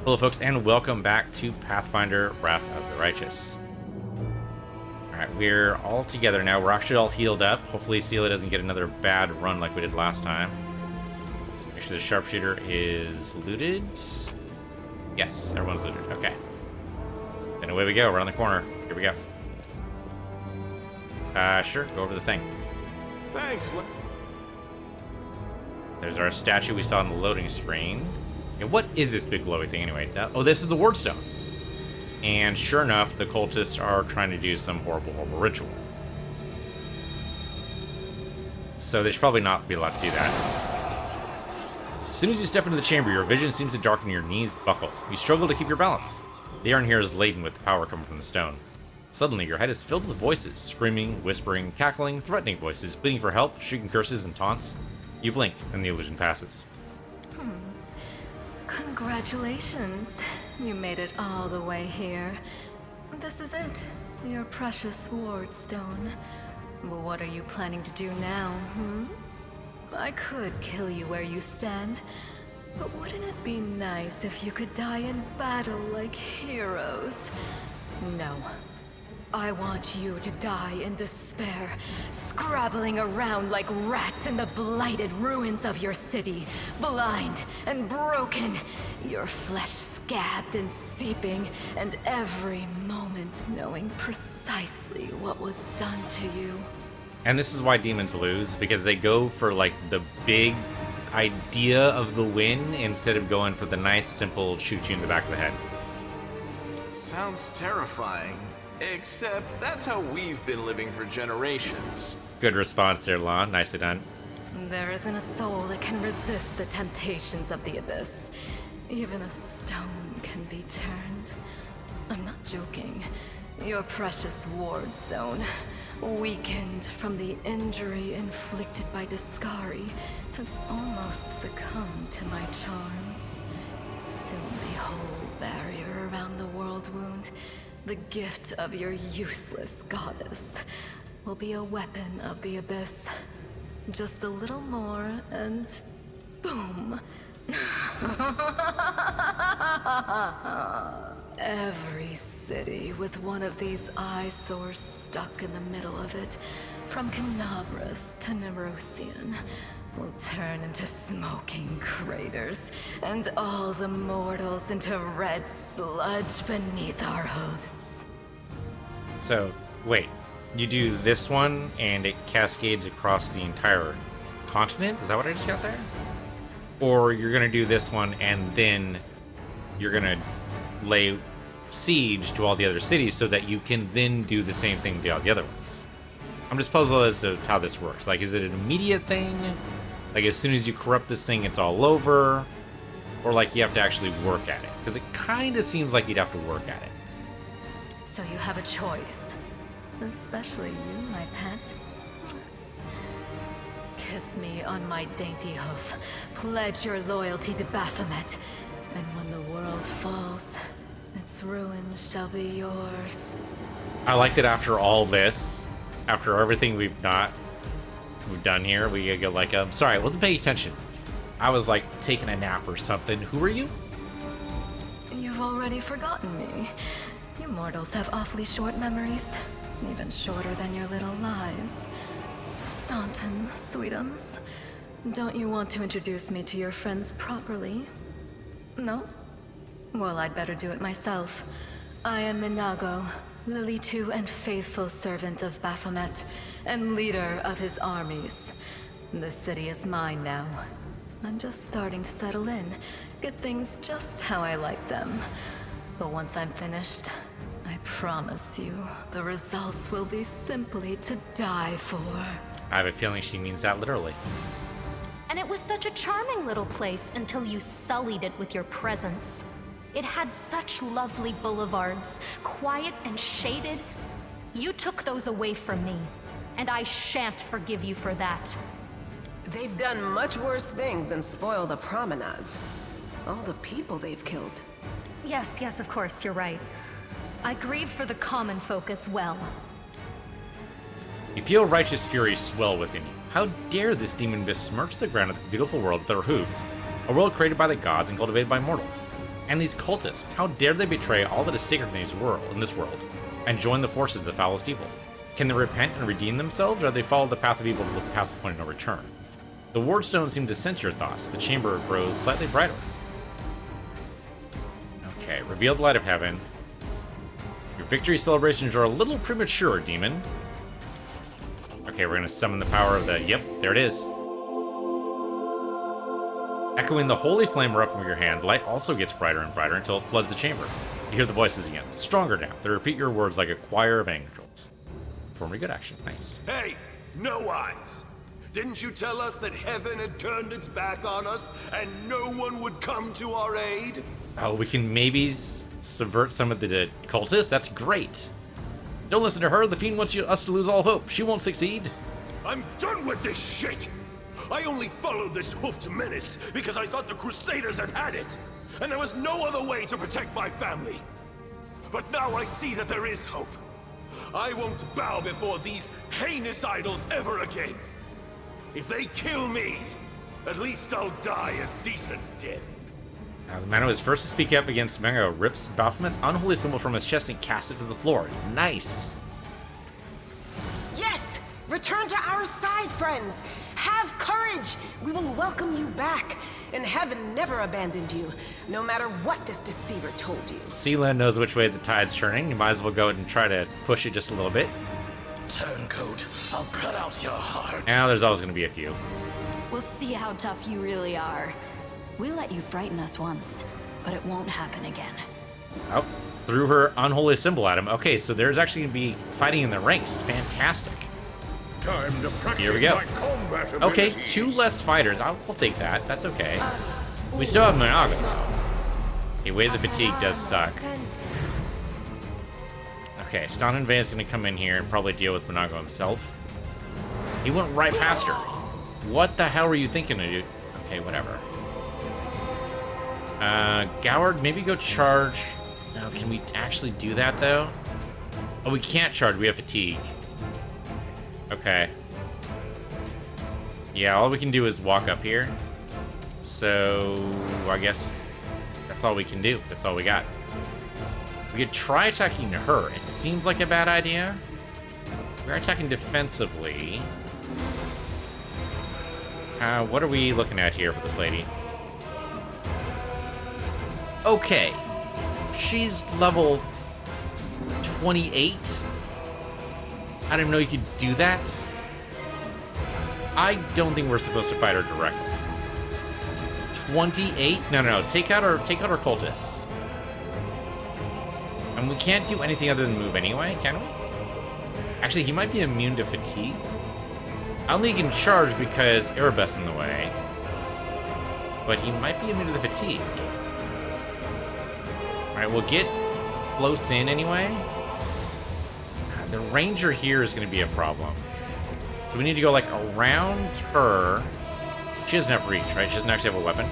Hello, folks, and welcome back to Pathfinder Wrath of the Righteous. Alright, we're all together now. We're actually all healed up. Hopefully Sela doesn't get another bad run like we did last time. Make sure the sharpshooter is looted. Yes, everyone's looted. Okay. Then away we go. Around the corner. Here we go. Sure. Go over the thing. Thanks. There's our statue we saw on the loading screen. And what is this big glowy thing anyway? Oh, this is the Wardstone. And sure enough, the cultists are trying to do some horrible, horrible ritual. So they should probably not be allowed to do that. As soon as you step into the chamber, your vision seems to darken, your knees buckle. You struggle to keep your balance. The air in here is laden with power coming from the stone. Suddenly, your head is filled with voices, screaming, whispering, cackling, threatening voices, pleading for help, shrieking curses and taunts. You blink, and the illusion passes. Congratulations. You made it all the way here. This is it, your precious Wardstone. Well, what are you planning to do now, I could kill you where you stand, but wouldn't it be nice if you could die in battle like heroes? No. I want you to die in despair, scrabbling around like rats in the blighted ruins of your city, blind and broken, your flesh scabbed and seeping, and every moment knowing precisely what was done to you. And this is why demons lose, because they go for like the big idea of the win instead of going for the nice, simple shoot you in the back of the head. Sounds terrifying. Except that's how we've been living for generations. Good response there, Law. Nicely done. There isn't a soul that can resist the temptations of the abyss. Even a stone can be turned. I'm not joking. Your precious Wardstone, weakened from the injury inflicted by Discari, has almost succumbed to my charms. Soon the whole barrier around the world wound, the gift of your useless goddess, will be a weapon of the abyss. Just a little more and boom. Every city with one of these eyesores stuck in the middle of it, from Canabras to Nerosian, will turn into smoking craters, and all the mortals into red sludge beneath our hoofs. So, wait. You do this one, and it cascades across the entire continent? Is that what I just got there? Or you're gonna do this one, and then you're gonna lay siege to all the other cities so that you can then do the same thing to all the other ones? I'm just puzzled as to how this works. Like, is it an immediate thing? Like, as soon as you corrupt this thing, it's all over? Or, like, you have to actually work at it? Because it kind of seems like you'd have to work at it. So you have a choice. Especially you, my pet. Kiss me on my dainty hoof. Pledge your loyalty to Baphomet. And when the world falls, its ruins shall be yours. I like that after all this, after everything we've done here, we go like, sorry, I wasn't paying attention. I was like taking a nap or something. Who are you? You've already forgotten me. You mortals have awfully short memories, even shorter than your little lives. Staunton, sweetums, don't you want to introduce me to your friends properly? No? Well, I'd better do it myself. I am Minago, Lily II and faithful servant of Baphomet, and leader of his armies. The city is mine now. I'm just starting to settle in, get things just how I like them. But once I'm finished, I promise you, the results will be simply to die for. I have a feeling she means that literally. And it was such a charming little place until you sullied it with your presence. It had such lovely boulevards, quiet and shaded. You took those away from me, and I shan't forgive you for that. They've done much worse things than spoil the promenades. All the people they've killed. Yes, of course, you're right. I grieve for the common folk as well. You feel righteous fury swell within you. How dare this demon besmirch the ground of this beautiful world with her hooves, a world created by the gods and cultivated by mortals. And these cultists, how dare they betray all that is sacred in this world, and join the forces of the foulest evil? Can they repent and redeem themselves, or do they follow the path of evil to the past point of no return? The wardstone seemed to sense your thoughts. The chamber grows slightly brighter. Okay, reveal the light of heaven. Your victory celebrations are a little premature, demon. Okay, we're gonna summon the power of the... Yep, there it is. Echoing the holy flame erupt from your hand, the light also gets brighter and brighter until it floods the chamber. You hear the voices again, stronger now. They repeat your words like a choir of angels. Perform a good action. Nice. Hey, no eyes! Didn't you tell us that heaven had turned its back on us and no one would come to our aid? Oh, we can maybe subvert some of the cultists? That's great. Don't listen to her. The fiend wants us to lose all hope. She won't succeed. I'm done with this shit! I only followed this hoofed menace because I thought the Crusaders had it, and there was no other way to protect my family. But now I see that there is hope. I won't bow before these heinous idols ever again. If they kill me, at least I'll die a decent death. Now, the man who is first to speak up against Mango rips Baphomet's unholy symbol from his chest and casts it to the floor. Nice. Yes! Return to our side, friends! Have courage! We will welcome you back. And heaven never abandoned you, no matter what this deceiver told you. Sealand knows which way the tide's turning. You might as well go and try to push it just a little bit. Turncoat, I'll cut out your heart. Now, there's always going to be a few. We'll see how tough you really are. We let you frighten us once, but it won't happen again. Oh, threw her unholy symbol at him. Okay, so there's actually going to be fighting in the ranks. Fantastic. Time to practice Here we go. my combat Okay, abilities. 2 less fighters. I'll take that. That's okay. We still have Monago, though. Okay, Ways of Fatigue does suck. Okay, Stan Vey is going to come in here and probably deal with Monago himself. He went right past her. What the hell were you thinking of, dude? Okay, whatever. Goward, maybe go charge. No, can we actually do that, though? Oh, we can't charge. We have Fatigue. Okay. Yeah, all we can do is walk up here. So, I guess that's all we can do. That's all we got. We could try attacking her. It seems like a bad idea. We're attacking defensively. What are we looking at here for this lady? Okay. She's level 28. I didn't know you could do that. I don't think we're supposed to fight her directly. 28? No. Take out our cultists. And we can't do anything other than move anyway, can we? Actually, he might be immune to fatigue. I don't think he can charge because Erebus in the way. But he might be immune to the fatigue. Alright, we'll get close in anyway. The ranger here is going to be a problem. So we need to go, like, around her. She doesn't have reach, right? She doesn't actually have a weapon.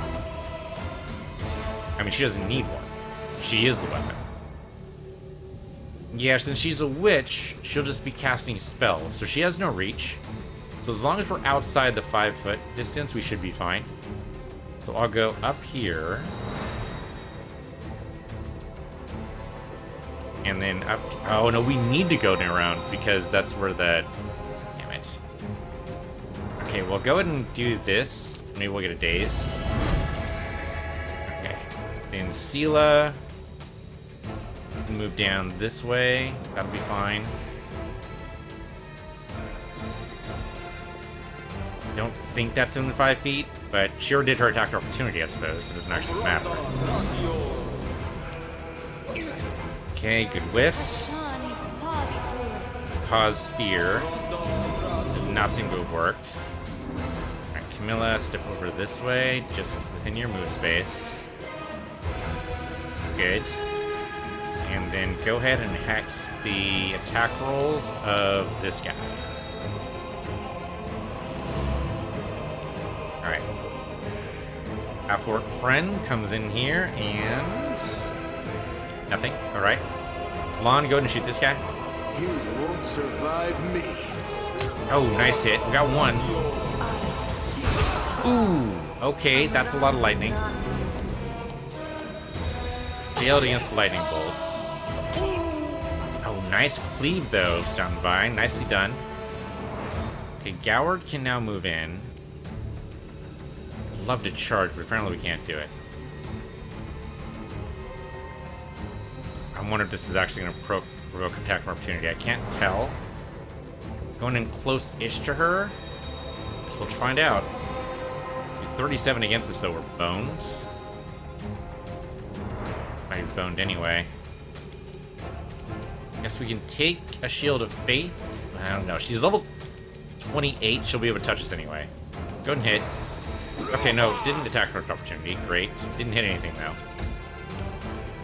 I mean, she doesn't need one. She is the weapon. Yeah, since she's a witch, she'll just be casting spells. So she has no reach. So as long as we're outside the 5-foot distance, we should be fine. So I'll go up here. And then up... Oh, no, we need to go around because that's where the... Damn it. Okay, we'll go ahead and do this. Maybe we'll get a daze. Okay. Then Sela... Move down this way. That'll be fine. Don't think that's in the 5 feet, but she already did her attack opportunity, I suppose. So it doesn't actually matter. Okay, good whiff. Cause fear. Does not seem to have worked. Alright, Camilla, step over this way, just within your move space. Good. And then go ahead and hex the attack rolls of this guy. Alright. Half-orc friend comes in here and... Nothing. Alright. Lon, go ahead and shoot this guy. You won't survive me. Oh, nice hit. We got one. Ooh. Okay, that's a lot of lightning. Failed against the lightning bolts. Oh, nice cleave though, stopping by. Nicely done. Okay, Goward can now move in. I'd love to charge, but apparently we can't do it. I wonder if this is actually going to provoke attack of opportunity. I can't tell. Going in close-ish to her. Guess we'll find out. 37 against us, though. We're boned. Might be boned anyway. Guess we can take a Shield of Faith. I don't know. She's level 28. She'll be able to touch us anyway. Go ahead and hit. Okay, no. Didn't attack of opportunity. Great. Didn't hit anything, though.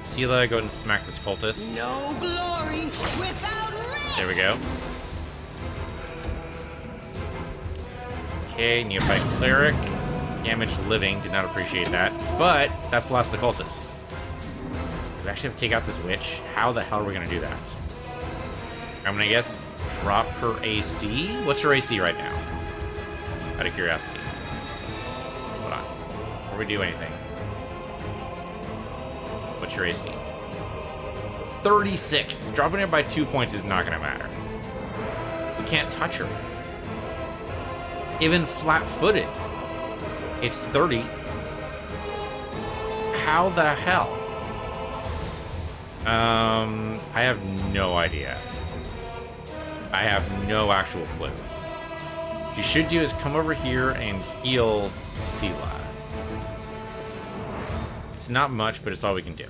Sela, go ahead and smack this cultist. No glory without risk. There we go. Okay, Neophyte Cleric. Damaged living, did not appreciate that. But that's the last of the cultists. We actually have to take out this witch. How the hell are we going to do that? I'm going to guess drop her AC. What's her AC right now? Out of curiosity. Hold on. Before we do anything. What's your AC? 36. Dropping it by 2 points is not going to matter. We can't touch her. Even flat-footed. It's 30. How the hell? I have no idea. I have no actual clue. What you should do is come over here and heal Sela. It's not much, but it's all we can do.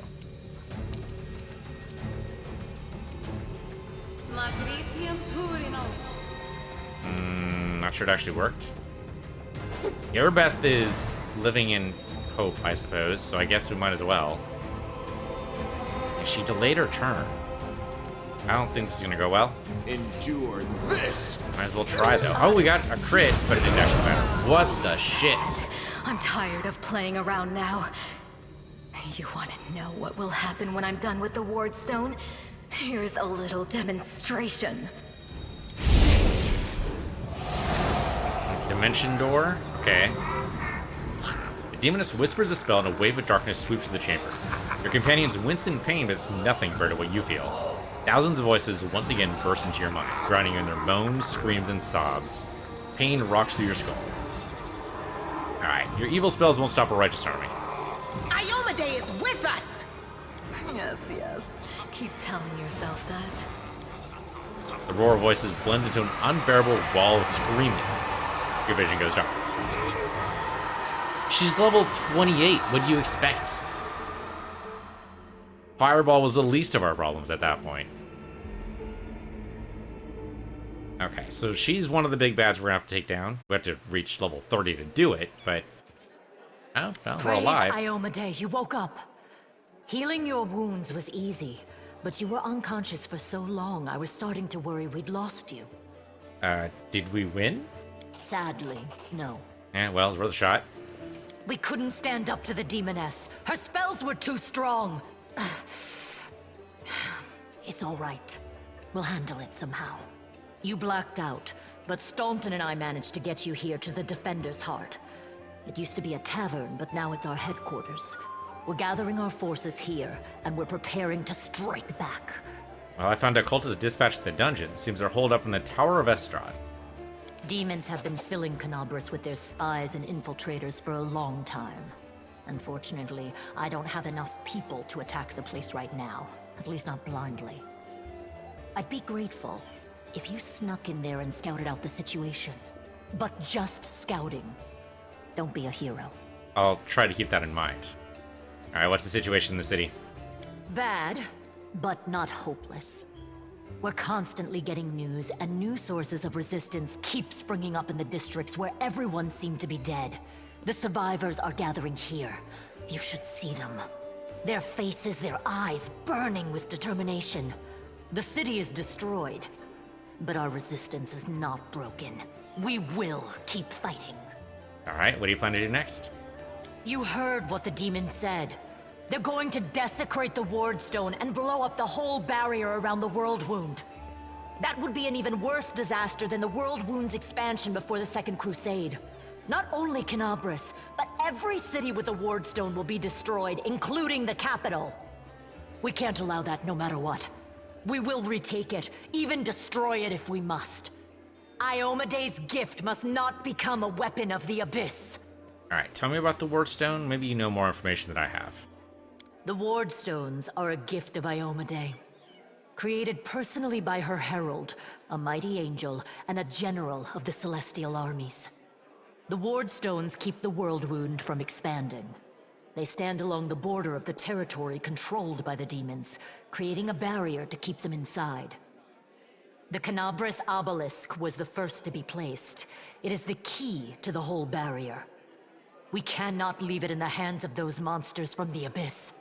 Not sure it actually worked. Yerbeth is living in hope, I suppose, so I guess we might as well. She delayed her turn. I don't think this is gonna go well. Endure this! Might as well try, though. Oh, we got a crit, but it didn't actually matter. What the shit? I'm tired of playing around now. You want to know what will happen when I'm done with the Ward Stone? Here's a little demonstration. Dimension door? Okay. The demoness whispers a spell and a wave of darkness sweeps through the chamber. Your companions wince in pain, but it's nothing compared to what you feel. Thousands of voices once again burst into your mind, drowning you in their moans, screams, and sobs. Pain rocks through your skull. Alright, your evil spells won't stop a righteous army. Iomade is with us! Yes, yes. Keep telling yourself that. The roar of voices blends into an unbearable wall of screaming. Your vision goes dark. She's level 28. What do you expect? Fireball was the least of our problems at that point. Okay, so she's one of the big bads we're gonna have to take down. We have to reach level 30 to do it, but... Oh, well, we're alive. Iomade, you woke up. Healing your wounds was easy, but you were unconscious for so long, I was starting to worry we'd lost you. Did we win? Sadly, no. Yeah, well, it's worth a shot. We couldn't stand up to the demoness. Her spells were too strong. It's all right. We'll handle it somehow. You blacked out, but Staunton and I managed to get you here to the Defender's Heart. It used to be a tavern, but now it's our headquarters. We're gathering our forces here, and we're preparing to strike back. Well, I found a cultist dispatched to the dungeon. Seems they're holed up in the Tower of Estrad. Demons have been filling Canabras with their spies and infiltrators for a long time. Unfortunately, I don't have enough people to attack the place right now. At least not blindly. I'd be grateful if you snuck in there and scouted out the situation. But just scouting. Don't be a hero. I'll try to keep that in mind. Alright, what's the situation in the city? Bad, but not hopeless. We're constantly getting news, and new sources of resistance keep springing up in the districts where everyone seemed to be dead. The survivors are gathering here. You should see them. Their faces, their eyes burning with determination. The city is destroyed, but our resistance is not broken. We will keep fighting. Alright, what do you plan to do next? You heard what the demon said. They're going to desecrate the Ward Stone and blow up the whole barrier around the World Wound. That would be an even worse disaster than the World Wound's expansion before the Second Crusade. Not only Canabras, but every city with a Ward Stone will be destroyed, including the capital. We can't allow that no matter what. We will retake it, even destroy it if we must. Iomede's gift must not become a weapon of the Abyss. Alright, tell me about the Ward Stone. Maybe you know more information than I have. The Ward Stones are a gift of Iomade. Created personally by her herald, a mighty angel, and a general of the Celestial Armies. The Ward Stones keep the World Wound from expanding. They stand along the border of the territory controlled by the demons, creating a barrier to keep them inside. The Canabras Obelisk was the first to be placed. It is the key to the whole barrier. We cannot leave it in the hands of those monsters from the Abyss.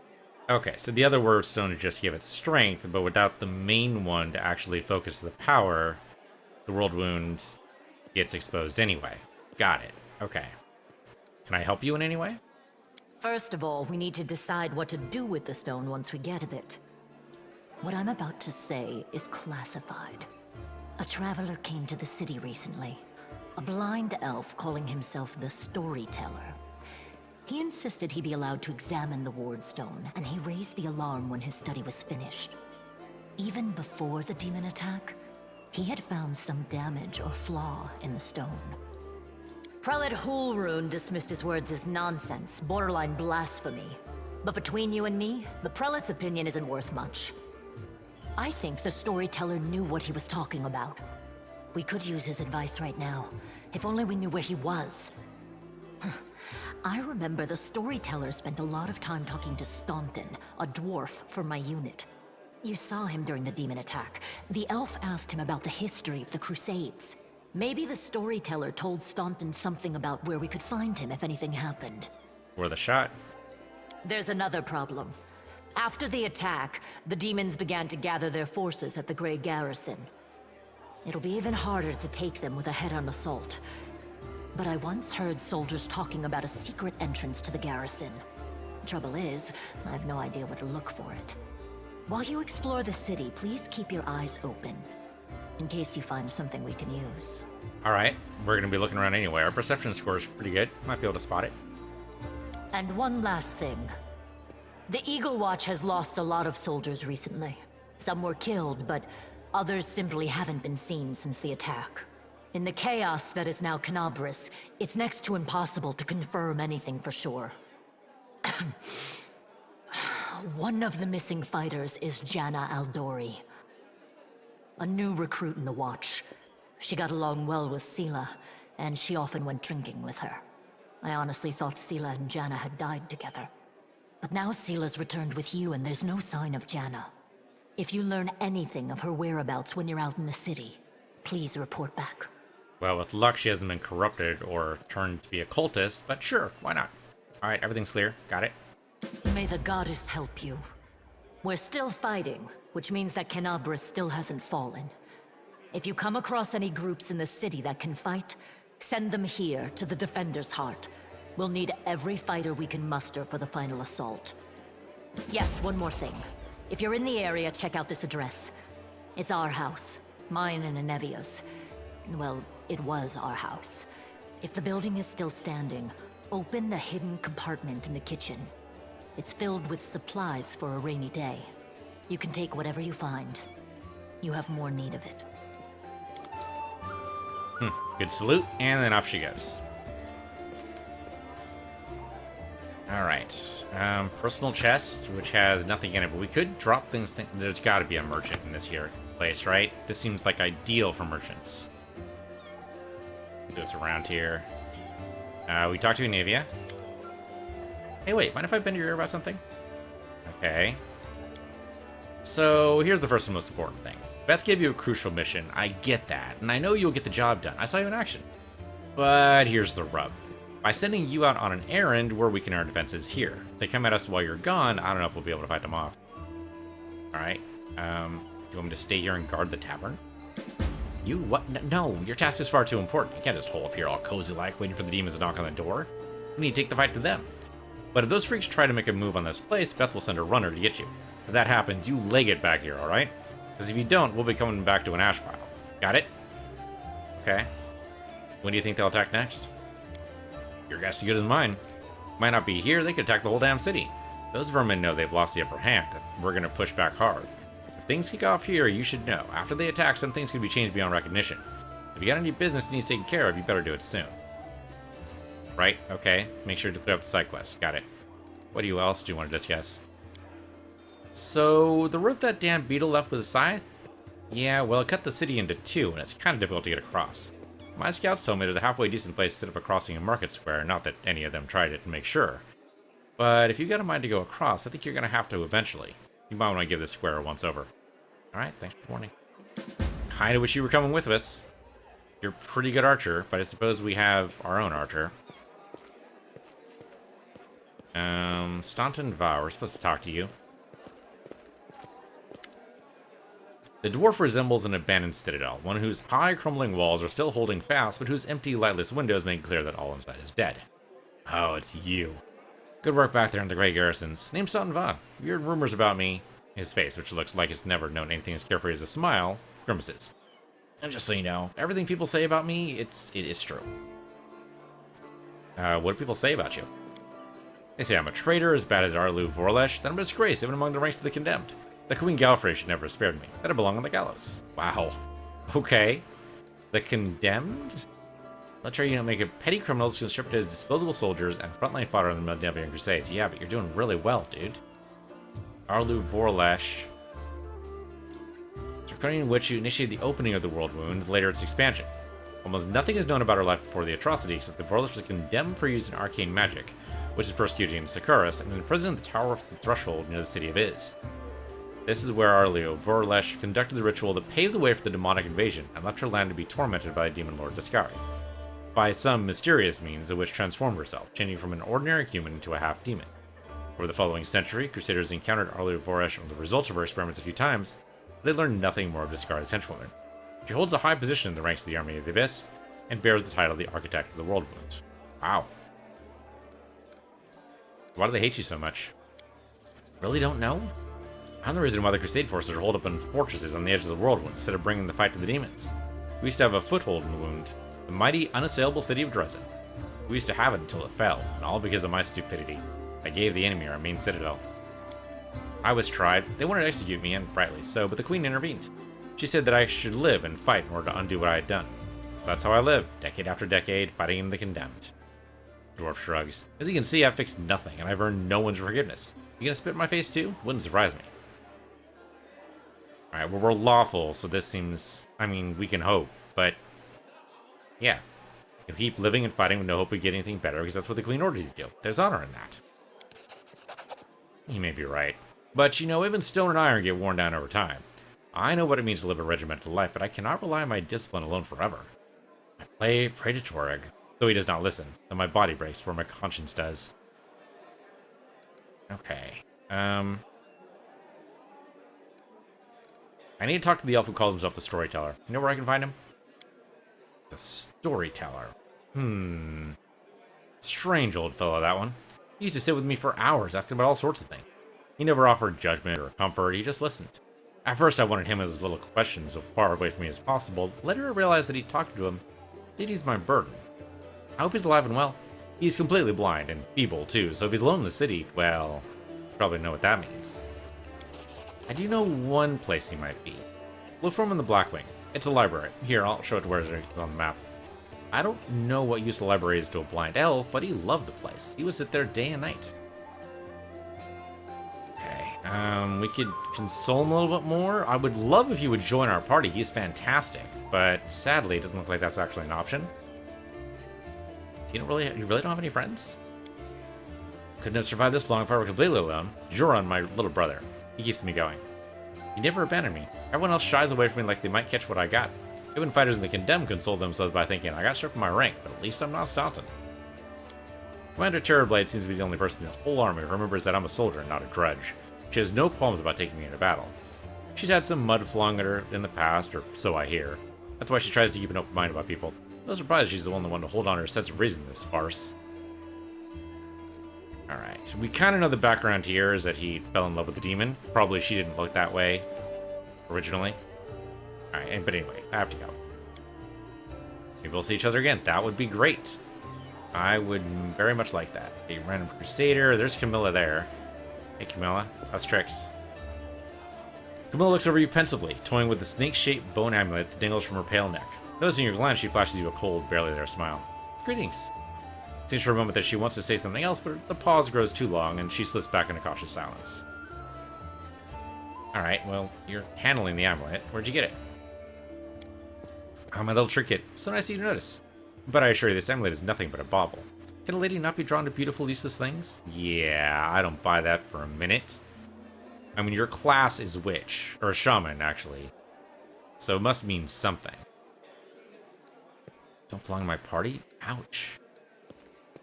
Okay, so the other Ward Stone to just give it strength, but without the main one to actually focus the power, the World Wound gets exposed anyway. Got it. Okay. Can I help you in any way? First of all, we need to decide what to do with the stone once we get it. What I'm about to say is classified. A traveler came to the city recently. A blind elf calling himself the Storyteller. He insisted he be allowed to examine the Ward Stone, and he raised the alarm when his study was finished. Even before the demon attack, he had found some damage or flaw in the stone. Prelate Hulrune dismissed his words as nonsense, borderline blasphemy. But between you and me, the prelate's opinion isn't worth much. I think the Storyteller knew what he was talking about. We could use his advice right now, if only we knew where he was. I remember the Storyteller spent a lot of time talking to Staunton, a dwarf from my unit. You saw him during the demon attack. The elf asked him about the history of the Crusades. Maybe the Storyteller told Staunton something about where we could find him if anything happened. Worth a shot. There's another problem. After the attack, the demons began to gather their forces at the Grey Garrison. It'll be even harder to take them with a head-on assault. But I once heard soldiers talking about a secret entrance to the garrison. Trouble is, I have no idea where to look for it. While you explore the city, please keep your eyes open, in case you find something we can use. Alright, we're gonna be looking around anyway. Our perception score is pretty good. Might be able to spot it. And one last thing. The Eagle Watch has lost a lot of soldiers recently. Some were killed, but others simply haven't been seen since the attack. In the chaos that is now Canabras, it's next to impossible to confirm anything for sure. One of the missing fighters is Janna Aldori, a new recruit in the Watch. She got along well with Sela, and she often went drinking with her. I honestly thought Sela and Janna had died together. But now Sela's returned with you, and there's no sign of Janna. If you learn anything of her whereabouts when you're out in the city, please report back. Well, with luck, she hasn't been corrupted or turned to be a cultist, but sure, why not? Alright, everything's clear. Got it. May the goddess help you. We're still fighting, which means that Canabras still hasn't fallen. If you come across any groups in the city that can fight, send them here to the Defender's Heart. We'll need every fighter we can muster for the final assault. Yes, one more thing. If you're in the area, check out this address. It's our house. Mine and Anevia's. Well, it was our house. If the building is still standing, open the hidden compartment in the kitchen. It's filled with supplies for a rainy day. You can take whatever you find. You have more need of it. Good salute, and then off she goes. Alright. Personal chest, which has nothing in it, but we could drop things. There's got to be a merchant in this here place, right? This seems like ideal for merchants. Do this around here. We talked to Anivia. Hey, wait, mind if I bend your ear about something? Okay. So, here's the first and most important thing. Beth gave you a crucial mission. I get that, and I know you'll get the job done. I saw you in action. But here's the rub. By sending you out on an errand, we're weakening our defenses here. If they come at us while you're gone, I don't know if we'll be able to fight them off. Alright. You want me to stay here and guard the tavern? You? What? No, your task is far too important. You can't just hole up here all cozy-like, waiting for the demons to knock on the door. We need to take the fight to them. But if those freaks try to make a move on this place, Beth will send a runner to get you. If that happens, you leg it back here, alright? Because if you don't, we'll be coming back to an ash pile. Got it? Okay. When do you think they'll attack next? Your guess is as good as mine. Might not be here, they could attack the whole damn city. Those vermin know they've lost the upper hand, and we're gonna push back hard. If things kick off here, you should know. After they attack, some things can be changed beyond recognition. If you got any business that needs taken care of, you better do it soon. Right? Okay. Make sure to clear up the side quest. Got it. What else do you want to discuss? So, the route that damn beetle left with a scythe? Yeah, well, it cut the city into two, and it's kind of difficult to get across. My scouts told me there's a halfway decent place to set up a crossing in Market Square, not that any of them tried it to make sure. But if you got a mind to go across, I think you're going to have to eventually. You might want to give this square a once-over. Alright, thanks for warning. Kinda wish you were coming with us. You're a pretty good archer, but I suppose we have our own archer. Staunton Vow, we're supposed to talk to you. The dwarf resembles an abandoned citadel, one whose high, crumbling walls are still holding fast, but whose empty, lightless windows make clear that all inside is dead. Oh, it's you. Good work back there in the Grey Garrisons. Name's Staunton Vow. You heard rumors about me. His face, which looks like it's never known anything as carefree as a smile, grimaces. And just so you know, everything people say about me, it is true. What do people say about you? They say I'm a traitor, as bad as Arlu Vorlesh, that I'm a disgrace even among the ranks of the condemned. The Queen Galfrey should never have spared me. That I belong on the gallows. Wow. Okay. The condemned? Let's try you don't make it petty criminals conscripted as disposable soldiers and frontline fodder in the Meldavian Crusades. Yeah, but you're doing really well, dude. Arlu Vorlesh. According to which you initiated the opening of the World Wound, later its expansion. Almost nothing is known about her life before the atrocity, except that Vorlesh was condemned for using arcane magic, which is persecuting Sakuras, and imprisoned in the Tower of the Threshold near the city of Iz. This is where Arlu Vorlesh conducted the ritual that paved the way for the demonic invasion, and left her land to be tormented by the demon lord Discari, by some mysterious means of which transformed herself, changing from an ordinary human into a half-demon. Over the following century, Crusaders encountered Arlu Vorlesh and the results of her experiments a few times, but they learned nothing more of Discari's henchwoman. She holds a high position in the ranks of the Army of the Abyss, and bears the title of the Architect of the World Wound. Wow. Why do they hate you so much? Really don't know? I'm the reason why the Crusade forces are holed up in fortresses on the edge of the World Wound instead of bringing the fight to the demons. We used to have a foothold in the Wound, the mighty, unassailable city of Dresden. We used to have it until it fell, and all because of my stupidity. I gave the enemy our main citadel. I was tried. They wanted to execute me, and rightly so, but the Queen intervened. She said that I should live and fight in order to undo what I had done. So that's how I live, decade after decade, fighting in the condemned. Dwarf shrugs. As you can see, I've fixed nothing, and I've earned no one's forgiveness. You gonna spit in my face too? Wouldn't surprise me. Alright, well, we're lawful, so this seems... I mean, we can hope, but... yeah. You'll keep living and fighting with no hope of getting anything better, because that's what the Queen ordered you to do. There's honor in that. You may be right. But, you know, even stone and iron get worn down over time. I know what it means to live a regimented life, but I cannot rely on my discipline alone forever. I pray to Tuareg, though he does not listen, though my body breaks before my conscience does. Okay. I need to talk to the elf who calls himself the Storyteller. You know where I can find him? The Storyteller. Strange old fellow, that one. He used to sit with me for hours, asking about all sorts of things. He never offered judgment or comfort, he just listened. At first I wanted him as little questions so far away from me as possible, but later I realized that he talked to him did ease my burden. I hope he's alive and well. He's completely blind, and feeble too, so if he's alone in the city, well, you probably know what that means. I do know one place he might be. Look for him in the Blackwing. It's a library. Here, I'll show it to where it is on the map. I don't know what use the library is to a blind elf, but he loved the place. He would sit there day and night. Okay, we could console him a little bit more. I would love if he would join our party. He's fantastic, but sadly, it doesn't look like that's actually an option. You really don't have any friends? Couldn't have survived this long if I were completely alone. Juron, my little brother. He keeps me going. He never abandoned me. Everyone else shies away from me like they might catch what I got. Even fighters in the Condemned console themselves by thinking, I got stripped from my rank, but at least I'm not Staunton. Commander Terrorblade seems to be the only person in the whole army who remembers that I'm a soldier and not a drudge. She has no qualms about taking me into battle. She's had some mud flung at her in the past, or so I hear. That's why she tries to keep an open mind about people. No surprise she's the only one to hold on to her sense of reason in this farce. Alright, so we kind of know the background here is that he fell in love with the demon. Probably she didn't look that way originally. Alright, but anyway, I have to go. Maybe we'll see each other again. That would be great. I would very much like that. A random Crusader. There's Camilla there. Hey, Camilla. How's tricks? Camilla looks over you pensively, toying with the snake-shaped bone amulet that dangles from her pale neck. Noticing your glance, she flashes you a cold, barely there smile. Greetings. Seems for a moment that she wants to say something else, but the pause grows too long, and she slips back into cautious silence. Alright, well, you're handling the amulet. Where'd you get it? Oh, my little trinket. So nice of you to notice. But I assure you, this amulet is nothing but a bauble. Can a lady not be drawn to beautiful, useless things? Yeah, I don't buy that for a minute. I mean, your class is witch, or a shaman, actually. So it must mean something. Don't belong to my party? Ouch.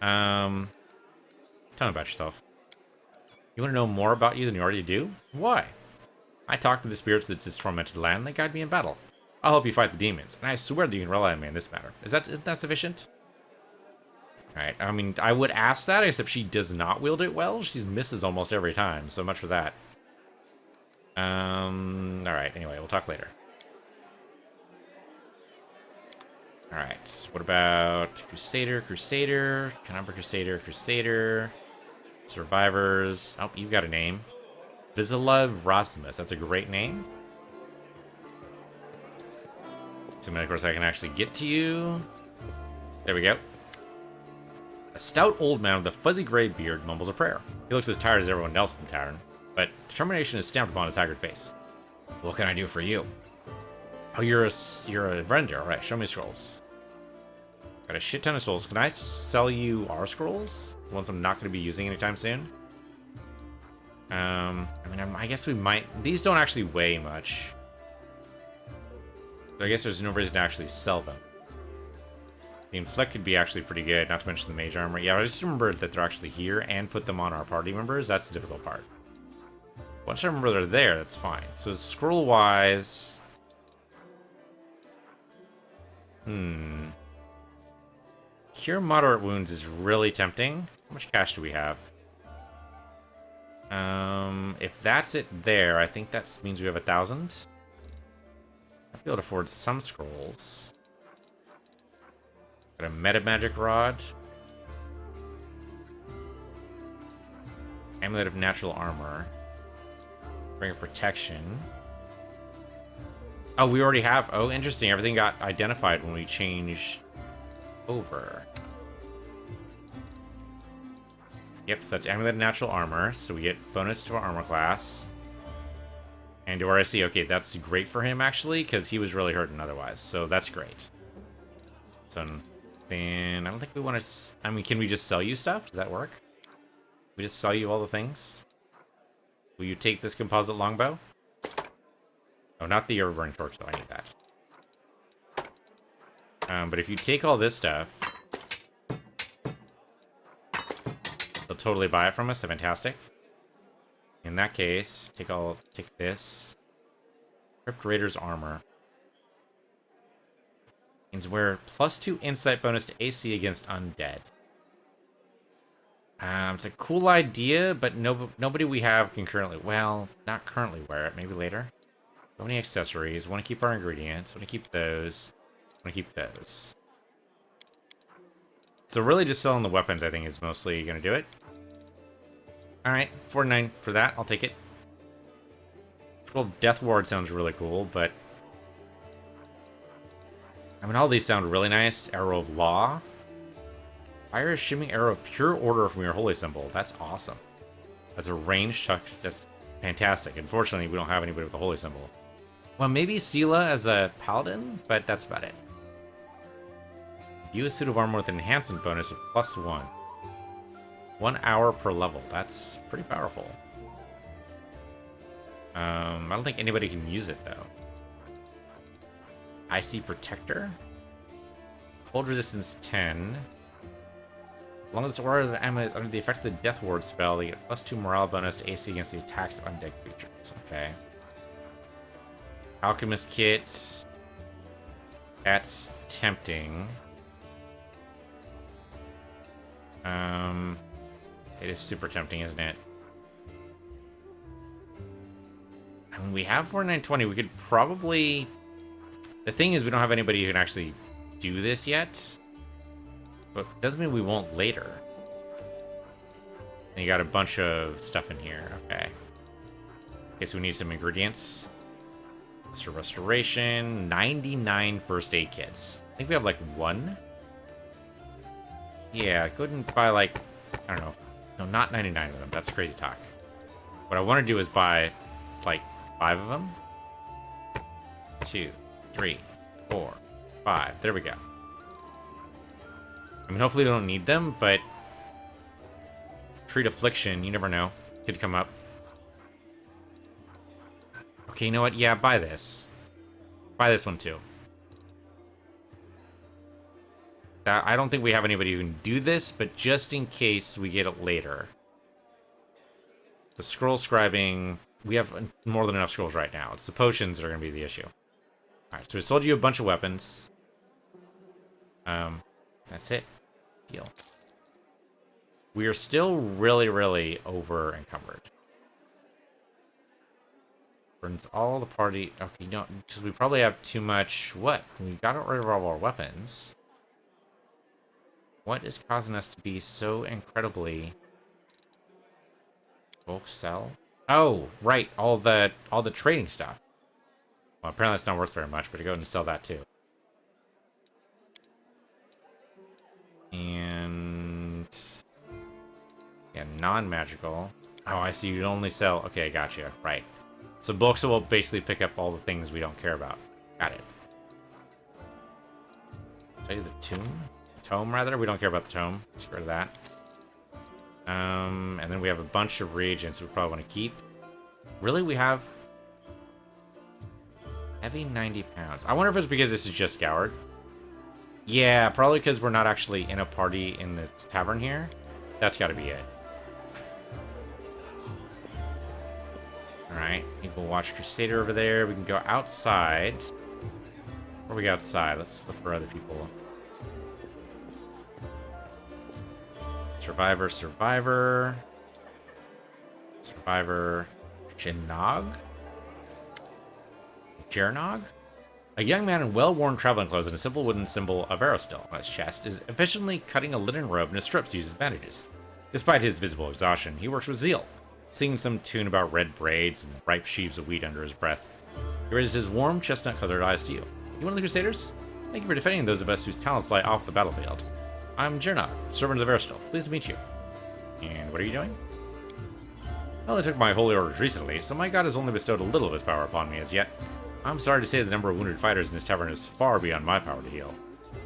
Tell me about yourself. You want to know more about you than you already do? Why? I talk to the spirits of this tormented land, and they guide me in battle. I'll help you fight the demons, and I swear that you can rely on me in this matter. Isn't that sufficient? Alright, I mean, I would ask that, except she does not wield it well. She misses almost every time, so much for that. Alright, anyway, we'll talk later. Alright, what about Crusader, Conumber Crusader, Survivors. Oh, you've got a name. Visilev Rosmus, that's a great name. So, of course, I can actually get to you. There we go. A stout old man with a fuzzy gray beard mumbles a prayer. He looks as tired as everyone else in the tavern, but determination is stamped upon his haggard face. What can I do for you? Oh, you're a vendor. All right, show me scrolls. Got a shit ton of scrolls. Can I sell you our scrolls? The ones I'm not going to be using anytime soon? I mean, I guess we might... These don't actually weigh much. So I guess there's no reason to actually sell them. The Inflict could be actually pretty good, not to mention the Mage Armor. Yeah, I just remember that they're actually here and put them on our party members. That's the difficult part. Once I remember they're there, that's fine. So scroll-wise... Cure Moderate Wounds is really tempting. How much cash do we have? If that's it there, I think that means we have 1,000. I'll be able to afford some scrolls. Got a Meta Magic Rod. Amulet of Natural Armor. Ring of Protection. Oh, we already have... Oh, interesting. Everything got identified when we changed over. Yep, so that's Amulet of Natural Armor. So we get bonus to our armor class. And to RSC. Okay, that's great for him, actually, because he was really hurting otherwise. So that's great. So then... I don't think we want to... I mean, can we just sell you stuff? Does that work? We just sell you all the things? Will you take this composite longbow? Oh, not the overburning torch, though. I need that. But if you take all this stuff... They'll totally buy it from us. Fantastic. In that case, take this. Crypt Raider's armor. Means we're +2 insight bonus to AC against undead. It's a cool idea, but nobody we have can currently... Well, not currently wear it. Maybe later. So many accessories. Want to keep our ingredients. Want to keep those. Want to keep those. So really just selling the weapons, I think, is mostly going to do it. Alright, 49 for that. I'll take it. Well, Death Ward sounds really cool, but... I mean, all these sound really nice. Arrow of Law. Fire a shimming arrow of pure order from your holy symbol. That's awesome. That's a ranged chuck. That's fantastic. Unfortunately, we don't have anybody with a holy symbol. Well, maybe Sela as a paladin, but that's about it. View a suit of armor with an enhancement bonus of +1. 1 hour per level. That's pretty powerful. I don't think anybody can use it, though. Icy Protector. Cold resistance 10. As long as the aura of the amulet is under the effect of the Death Ward spell, they get +2 morale bonus to AC against the attacks of undead creatures. Okay. Alchemist Kit. That's tempting. It is super tempting, isn't it? I mean, we have 4920. We could probably... The thing is, we don't have anybody who can actually do this yet. But it doesn't mean we won't later. And you got a bunch of stuff in here. Okay. Okay, so we need some ingredients. Restoration, 99 first aid kits. I think we have like one. Yeah, go ahead and buy like, I don't know. No, not 99 of them. That's crazy talk. What I want to do is buy like 5 of them. 2, 3, 4, 5. There we go. I mean, hopefully we don't need them, but treat affliction, you never know. Could come up. Okay, you know what? Yeah, buy this. Buy this one too. I don't think we have anybody who can do this, but just in case we get it later. The scroll scribing, we have more than enough scrolls right now. It's the potions that are going to be the issue. Alright, so we sold you a bunch of weapons. That's it. Deal. We are still really, really over encumbered. Burns all the party. Okay, no, because we probably have too much. What? We got rid of all our weapons. What is causing us to be so incredibly bulk sell? Oh, right, all the trading stuff. Well, apparently it's not worth very much, but to go and sell that too. And yeah, non-magical. Oh, I see. You only sell. Okay, gotcha. Right. So bulk sell will basically pick up all the things we don't care about. Got it. Tell you the tome rather. We don't care about the tome. Let's get rid of that. And then we have a bunch of reagents we probably want to keep. Really, we have heavy 90 pounds. I wonder if it's because this is just Goward. Yeah, probably because we're not actually in a party in the tavern here. That's got to be it. Alright, Evil Watch Crusader over there. We can go outside. Where we go outside? Let's look for other people. Survivor. Jernog? A young man in well-worn traveling clothes and a simple wooden symbol of Aristol on his chest is efficiently cutting a linen robe into strips to use as bandages. Despite his visible exhaustion, he works with zeal, singing some tune about red braids and ripe sheaves of wheat under his breath. He raises his warm, chestnut-colored eyes to you. You one of the Crusaders? Thank you for defending those of us whose talents lie off the battlefield. I'm Jernog, servant of Aristol. Pleased to meet you. And what are you doing? I only took my holy orders recently, so my god has only bestowed a little of his power upon me as yet. I'm sorry to say the number of wounded fighters in this tavern is far beyond my power to heal.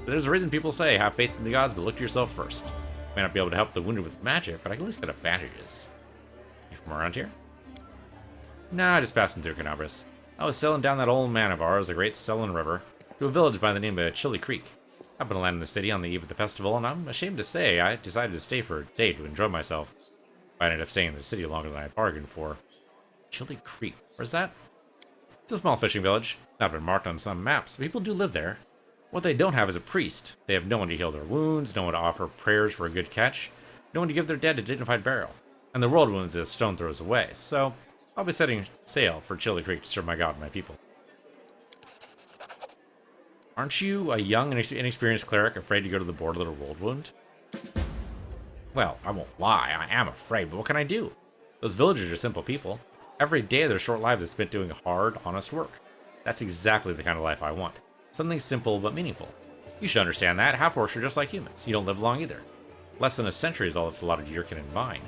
But there's a reason people say, have faith in the gods, but look to yourself first. May not be able to help the wounded with magic, but I can at least get up bandages. You from around here? Nah, just passing through Canabras. I was sailing down that old man of ours, the great Selin River, to a village by the name of Chilly Creek. I happened to land in the city on the eve of the festival, and I'm ashamed to say I decided to stay for a day to enjoy myself. I ended up staying in the city longer than I had bargained for. Chilly Creek, where's that? It's a small fishing village. Not been marked on some maps, but people do live there. What they don't have is a priest. They have no one to heal their wounds, no one to offer prayers for a good catch, no one to give their dead a dignified burial. And the world wounds is a stone throws away, so I'll be setting sail for Chilly Creek to serve my god and my people. Aren't you a young and inexperienced cleric afraid to go to the border of the world wound? Well, I won't lie, I am afraid, but what can I do? Those villagers are simple people. Every day of their short lives is spent doing hard, honest work. That's exactly the kind of life I want. Something simple but meaningful. You should understand that. Half-orcs are just like humans. You don't live long either. Less than a century is all that's allotted to your kin and mine.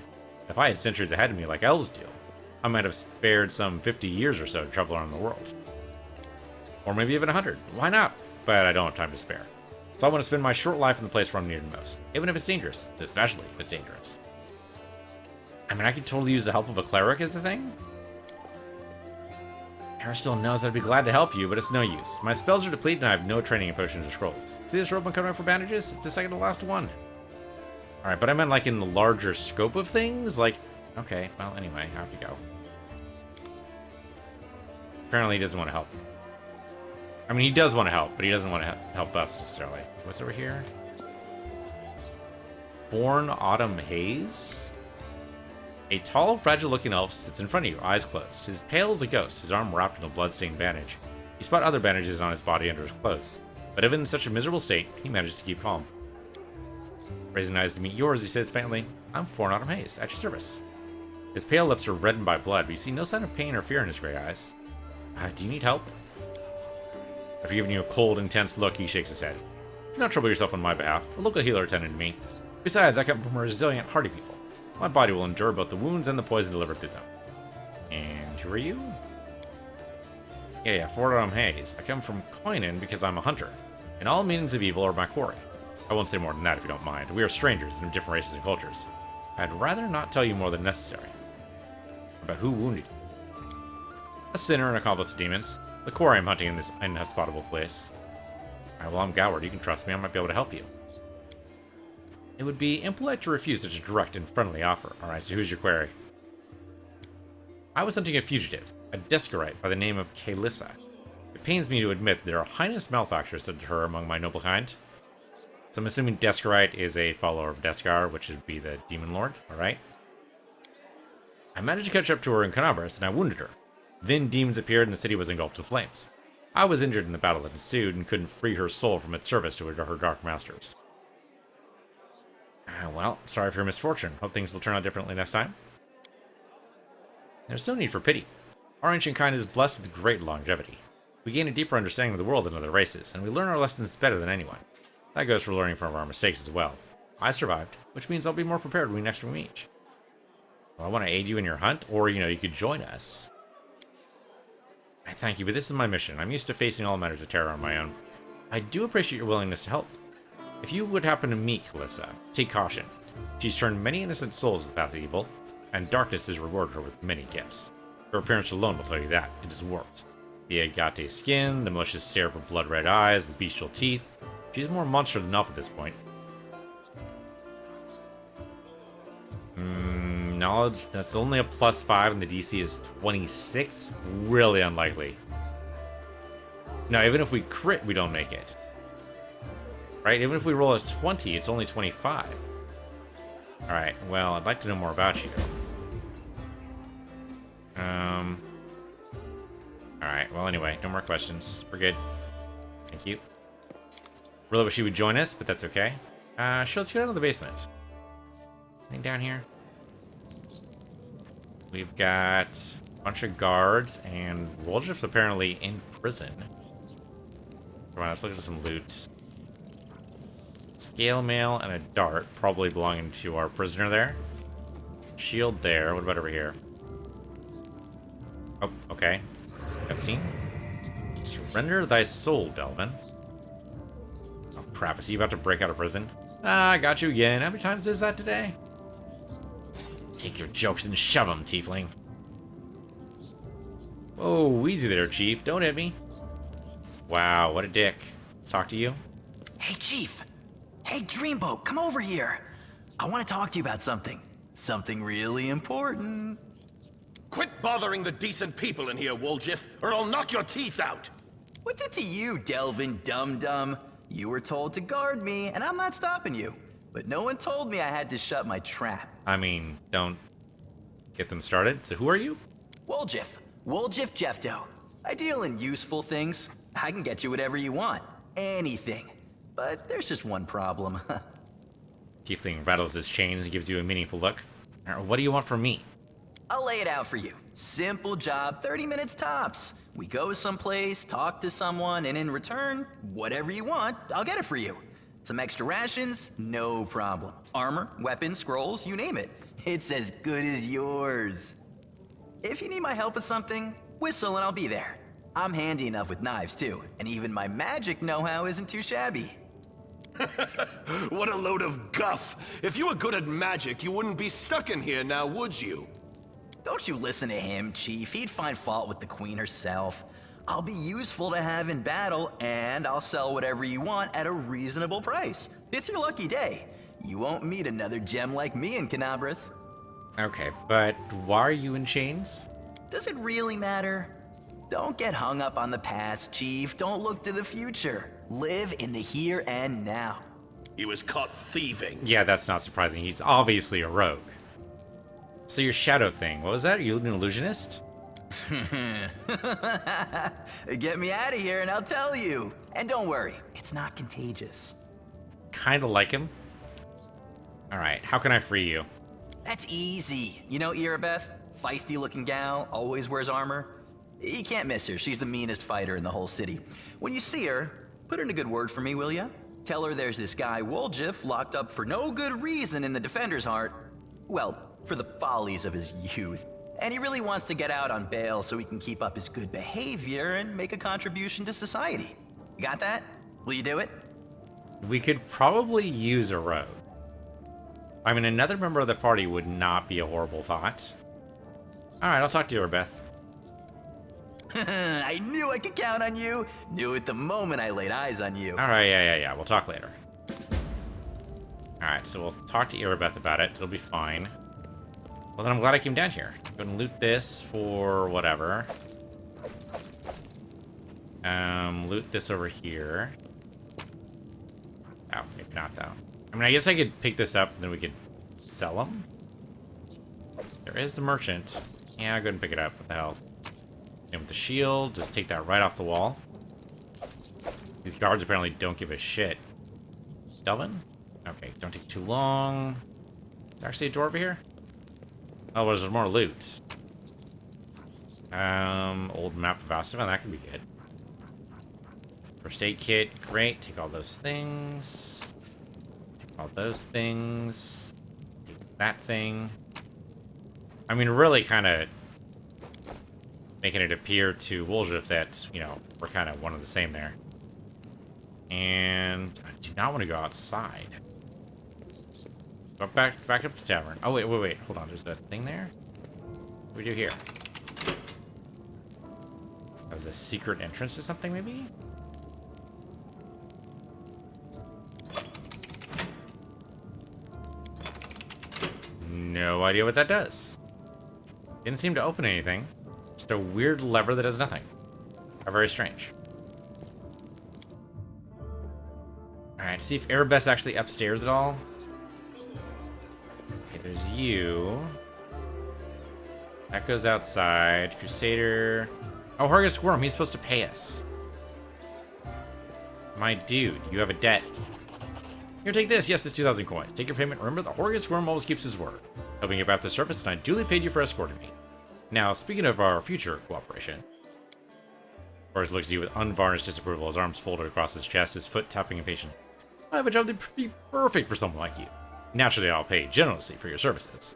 If I had centuries ahead of me like elves do, I might have spared some 50 years or so to travel around the world. Or maybe even 100. Why not? But I don't have time to spare. So I want to spend my short life in the place where I'm needed most. Even if it's dangerous. Especially if it's dangerous. I mean, I could totally use the help of a cleric is the thing. Aristol knows I'd be glad to help you, but it's no use. My spells are depleted and I have no training in potions or scrolls. See this rope I'm coming up for bandages? It's the second to last one. Alright, but I meant like in the larger scope of things? Like, okay, well anyway, I have to go. Apparently he doesn't want to help. I mean, he does want to help, but he doesn't want to help us necessarily. What's over here? Born Autumn Haze? A tall, fragile-looking elf sits in front of you, eyes closed. He's pale as a ghost, his arm wrapped in a blood-stained bandage. You spot other bandages on his body under his clothes. But even in such a miserable state, he manages to keep calm. Raising eyes to meet yours, he says faintly, I'm Foreign Autumn Haze, at your service. His pale lips are reddened by blood, but you see no sign of pain or fear in his gray eyes. Do you need help? After giving you a cold, intense look, he shakes his head. Do not trouble yourself on my behalf. A local healer attended to me. Besides, I come from a resilient, hardy people. My body will endure both the wounds and the poison delivered through them. And who are you? Yeah, Foreign Autumn Haze. I come from Koinen because I'm a hunter, and all meanings of evil are my quarry. I won't say more than that if you don't mind. We are strangers and of different races and cultures. I'd rather not tell you more than necessary. About who wounded you? A sinner and accomplice of demons. The quarry I'm hunting in this inhospitable place. Alright, well, I'm Goward. You can trust me. I might be able to help you. It would be impolite to refuse such a direct and friendly offer. Alright, so who's your query? I was hunting a fugitive, a Descarite by the name of Kaelissa. It pains me to admit there are heinous malefactors to her among my noble kind. So I'm assuming Descarite is a follower of Deskar, which would be the Demon Lord, alright? I managed to catch up to her in Canabras, and I wounded her. Then demons appeared and the city was engulfed in flames. I was injured in the battle that ensued and couldn't free her soul from its service to her dark masters. Well, sorry for your misfortune. Hope things will turn out differently next time. There's no need for pity. Our ancient kind is blessed with great longevity. We gain a deeper understanding of the world than other races, and we learn our lessons better than anyone. That goes for learning from our mistakes as well. I survived, which means I'll be more prepared when we next meet. Well, I want to aid you in your hunt, or, you could join us. I thank you, but this is my mission. I'm used to facing all matters of terror on my own. I do appreciate your willingness to help. If you would happen to meet Kaelissa, take caution. She's turned many innocent souls to the path of evil, and darkness has rewarded her with many gifts. Her appearance alone will tell you that. It has worked. The agate skin, the malicious stare of her blood-red eyes, the bestial teeth. She's more monster than elf at this point. Knowledge, that's only a +5 and the DC is 26? Really unlikely. No, even if we crit, we don't make it. Right? Even if we roll a 20, it's only 25. Alright, well, I'd like to know more about you. Alright, well, anyway, no more questions. We're good. Thank you. Really wish you would join us, but that's okay. Sure, let's go down to the basement. Anything down here? We've got a bunch of guards, and Woljif's apparently in prison. Come on, let's look at some loot. Scale mail and a dart, probably belonging to our prisoner there. Shield there. What about over here? Oh, okay. Cutscene. Surrender thy soul, Delvin. Oh, crap. Is he about to break out of prison? Ah, I got you again. How many times is that today? Take your jokes and shove them, tiefling. Whoa, easy there, Chief. Don't hit me. Wow, what a dick. Let's talk to you. Hey, Chief. Hey, Dreamboat, come over here. I want to talk to you about something. Something really important. Quit bothering the decent people in here, Woljif, or I'll knock your teeth out! What's it to you, Delvin Dum-Dum? You were told to guard me, and I'm not stopping you. But no one told me I had to shut my trap. I mean, don't get them started. So who are you? Woljif. Woljif Jefto. I deal in useful things. I can get you whatever you want. Anything. But there's just one problem. Tiefling rattles his chains and gives you a meaningful look. What do you want from me? I'll lay it out for you. Simple job, 30 minutes tops. We go someplace, talk to someone, and in return, whatever you want, I'll get it for you. Some extra rations? No problem. Armor, weapons, scrolls, you name it. It's as good as yours. If you need my help with something, whistle and I'll be there. I'm handy enough with knives too, and even my magic know-how isn't too shabby. What a load of guff! If you were good at magic, you wouldn't be stuck in here now, would you? Don't you listen to him, Chief. He'd find fault with the Queen herself. I'll be useful to have in battle, and I'll sell whatever you want at a reasonable price. It's your lucky day. You won't meet another gem like me in Canabras. Okay, but why are you in chains? Does it really matter? Don't get hung up on the past, Chief. Don't look to the future. Live in the here and now. He was caught thieving. Yeah, that's not surprising. He's obviously a rogue. So your shadow thing, what was that? Are you an illusionist? Get me out of here and I'll tell you. And don't worry, it's not contagious. Kinda like him. Alright, how can I free you? That's easy. You know Irabeth? Feisty-looking gal, always wears armor. You can't miss her. She's the meanest fighter in the whole city. When you see her, put in a good word for me, will ya? Tell her there's this guy Woljif locked up for no good reason in the Defender's Heart. Well, for the follies of his youth. And he really wants to get out on bail so he can keep up his good behavior and make a contribution to society. You got that? Will you do it? We could probably use a road. I mean, another member of the party would not be a horrible thought. Alright, I'll talk to you, Beth. I knew I could count on you. Knew it the moment I laid eyes on you. Alright, yeah. We'll talk later. Alright, so we'll talk to Irabeth about it. It'll be fine. Well, then I'm glad I came down here. Go and loot this for whatever. Loot this over here. Oh, maybe not, though. I mean, I guess I could pick this up, and then we could sell them. There is the merchant. Yeah, I'll go ahead and pick it up. What the hell? And with the shield, just take that right off the wall. These guards apparently don't give a shit. Delvin? Okay, don't take too long. Is there actually a door over here? Oh, well, there's more loot. Old map of Australia. That could be good. First aid kit, great. Take all those things. Take all those things. Take that thing. I mean, really kind of making it appear to Woljif that, you know, we're kind of one and the same there. And I do not want to go outside. Go back up to the tavern. Oh, wait. Hold on. There's that thing there? What do we do here? That was a secret entrance to something, maybe? No idea what that does. Didn't seem to open anything. Just a weird lever that does nothing. How very strange. Alright, see if Arabeth's actually upstairs at all. Okay, there's you. That goes outside. Crusader. Oh, Horgus Worm, he's supposed to pay us. My dude, you have a debt. Here, take this. Yes, it's 2,000 coins. Take your payment. Remember, the Horgus Worm always keeps his word. Helping you back the surface, and I duly paid you for escorting me. Now, speaking of our future cooperation, Horgus looks at you with unvarnished disapproval, his arms folded across his chest, his foot tapping impatient. I have a job that'd be perfect for someone like you. Naturally, I'll pay generously for your services.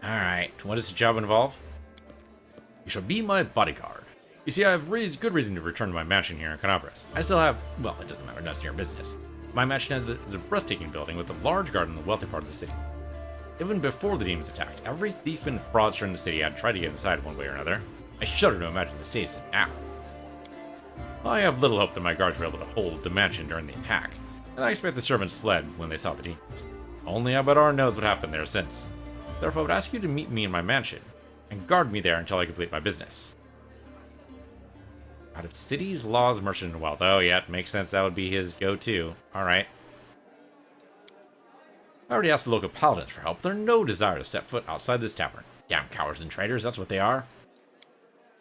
Alright, what does the job involve? You shall be my bodyguard. You see, I have good reason to return to my mansion here in Canabras. I still have, well, it doesn't matter, that's your business. My mansion is a breathtaking building with a large garden in the wealthy part of the city. Even before the demons attacked, every thief and fraudster in the city had tried to get inside one way or another. I shudder to imagine the state is in now. I have little hope that my guards were able to hold the mansion during the attack, and I expect the servants fled when they saw the demons. Only Abadar knows what happened there since. Therefore, I would ask you to meet me in my mansion, and guard me there until I complete my business. Out of cities, laws, merchant, and wealth. Oh, yeah, makes sense. That would be his go-to. Alright. I already asked the local paladins for help. They're no desire to step foot outside this tavern. Damn cowards and traitors, that's what they are.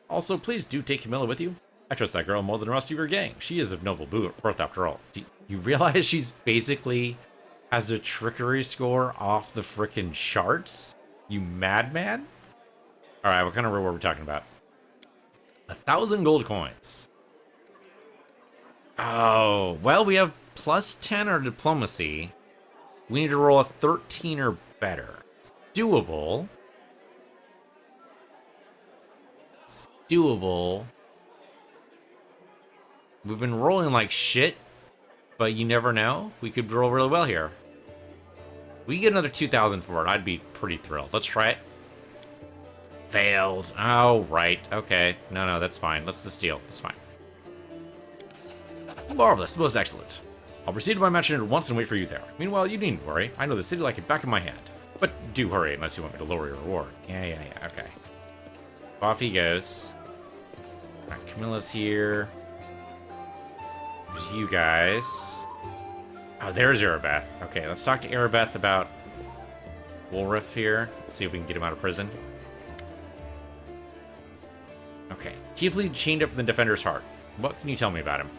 Also, please do take Camilla with you. I trust that girl more than the rest of your gang. She is of noble birth after all. Do you realize she's basically has a trickery score off the frickin' charts? You madman? Alright, what kind of reward are we talking about? 1,000 gold coins. Oh, well, we have plus 10 or diplomacy. We need to roll a 13 or better. Doable. It's doable. We've been rolling like shit, but you never know. We could roll really well here. We get another 2,000 for it, I'd be pretty thrilled. Let's try it. Failed. Oh, right. Okay. No, that's fine. Let's just steal. That's fine. Marvelous. Most excellent. I'll proceed to my mansion at once and wait for you there. Meanwhile, you needn't worry. I know the city like the back of my hand. But do hurry unless you want me to lower your reward. Yeah. Okay. Off he goes. Right, Camilla's here. There's you guys. Oh, there's Arabeth. Okay, let's talk to Arabeth about Wolrif here. Let's see if we can get him out of prison. Okay. Tiefling chained up in the Defender's Heart. What can you tell me about him?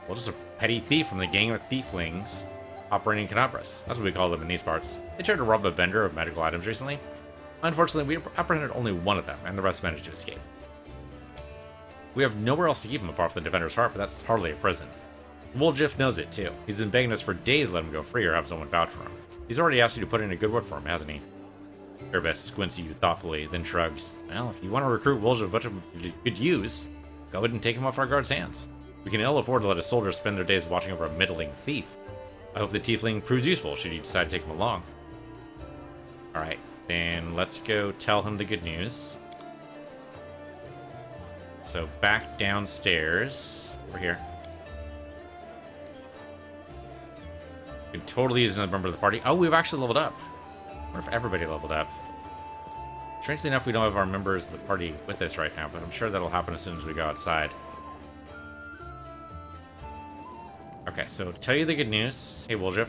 Well, just a petty thief from the gang of thieflings. operating canabras. That's what we call them in these parts. They tried to rob a vendor of medical items recently. Unfortunately, we apprehended only one of them, and the rest managed to escape. We have nowhere else to keep him apart from the defender's heart, but that's hardly a prison. Woljif knows it, too. He's been begging us for days to let him go free or have someone vouch for him. He's already asked you to put in a good word for him, hasn't he? Erebus squints at you thoughtfully, then shrugs. Well, if you want to recruit Woljif, which you could use, go ahead and take him off our guard's hands. We can ill afford to let a soldier spend their days watching over a middling thief. I hope the tiefling proves useful should you decide to take him along. Alright, then let's go tell him the good news. So back downstairs. Over here. We can totally use another member of the party. Oh, we've actually leveled up. I wonder if everybody leveled up. Strangely enough, we don't have our members of the party with us right now, but I'm sure that'll happen as soon as we go outside. Okay, so tell you the good news. Hey, Woljif.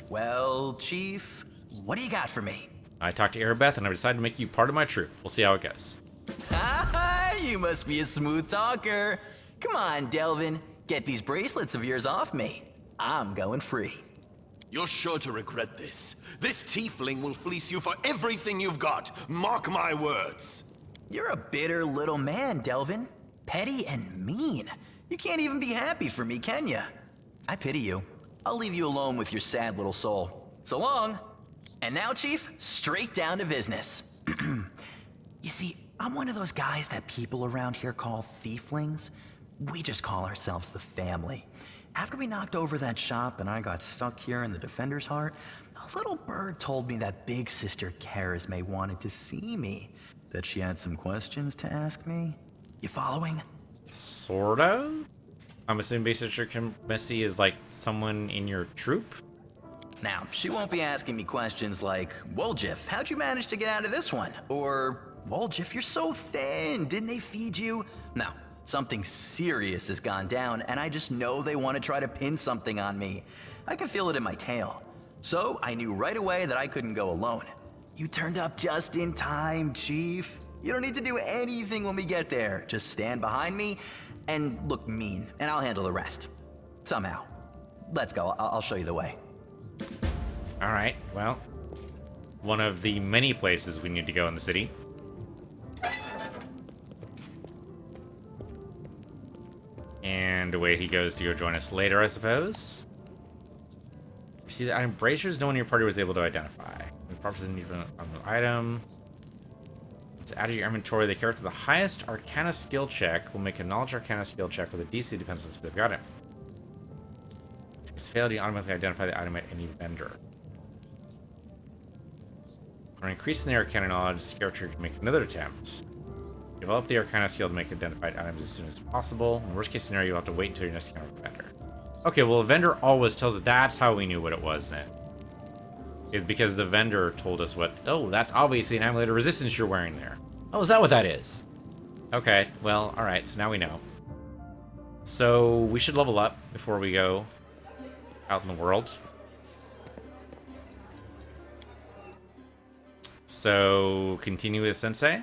Well, Chief, what do you got for me? I talked to Erebeth, and I've decided to make you part of my troop. We'll see how it goes. You must be a smooth talker. Come on, Delvin. Get these bracelets of yours off me. I'm going free. You're sure to regret this. This tiefling will fleece you for everything you've got. Mark my words. You're a bitter little man, Delvin. Petty and mean. You can't even be happy for me, can you? I pity you. I'll leave you alone with your sad little soul. So long. And now, Chief, straight down to business. You see, I'm one of those guys that people around here call thieflings. We just call ourselves the family. After we knocked over that shop and I got stuck here in the Defender's Heart, a little bird told me that Big Sister Charisme wanted to see me. That she had some questions to ask me. You following? Sort of? I'm assuming Big Sister Missy is like someone in your troop? Now, she won't be asking me questions like, Woljif, how'd you manage to get out of this one? Or, Woljif, you're so thin, didn't they feed you? No, something serious has gone down, and I just know they want to try to pin something on me. I can feel it in my tail. So, I knew right away that I couldn't go alone. You turned up just in time, Chief. You don't need to do anything when we get there. Just stand behind me and look mean, and I'll handle the rest. Somehow. Let's go, I'll show you the way. Alright, well, one of the many places we need to go in the city. And away he goes to go join us later, I suppose. You see the item bracers no one in your party was able to identify. The purpose need on the item. It's added to your inventory. The character with the highest Arcana skill check will make a Knowledge Arcana skill check with a DC depends on the specific item. If it's failed, you automatically identify the item at any vendor. For increasing the Arcana knowledge, this character can make another attempt. Develop the Arcana skill to make identified items as soon as possible. In the worst case scenario, you'll have to wait until your next encounter with the vendor. Okay, well, the vendor always tells us. That's how we knew what it was then. Is because the vendor told us what... Oh, that's obviously an amulet of resistance you're wearing there. Oh, is that what that is? Okay, well, alright, so now we know. So, we should level up before we go out in the world. So, continue with Sensei.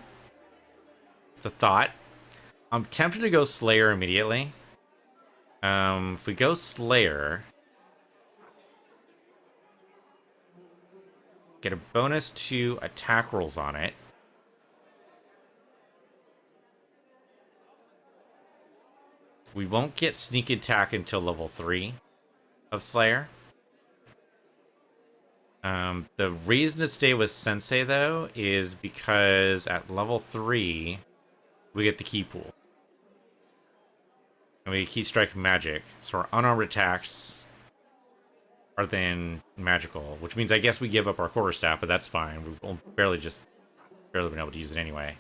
It's a thought. I'm tempted to go Slayer immediately. If we go Slayer... get a bonus to attack rolls on it. We won't get sneak attack until level 3 of Slayer. The reason to stay with Sensei, though, is because at level 3, we get the key pool. And we key strike magic. So our unarmed attacks are then magical, which means I guess we give up our quarterstaff, but that's fine. We've barely been able to use it anyway.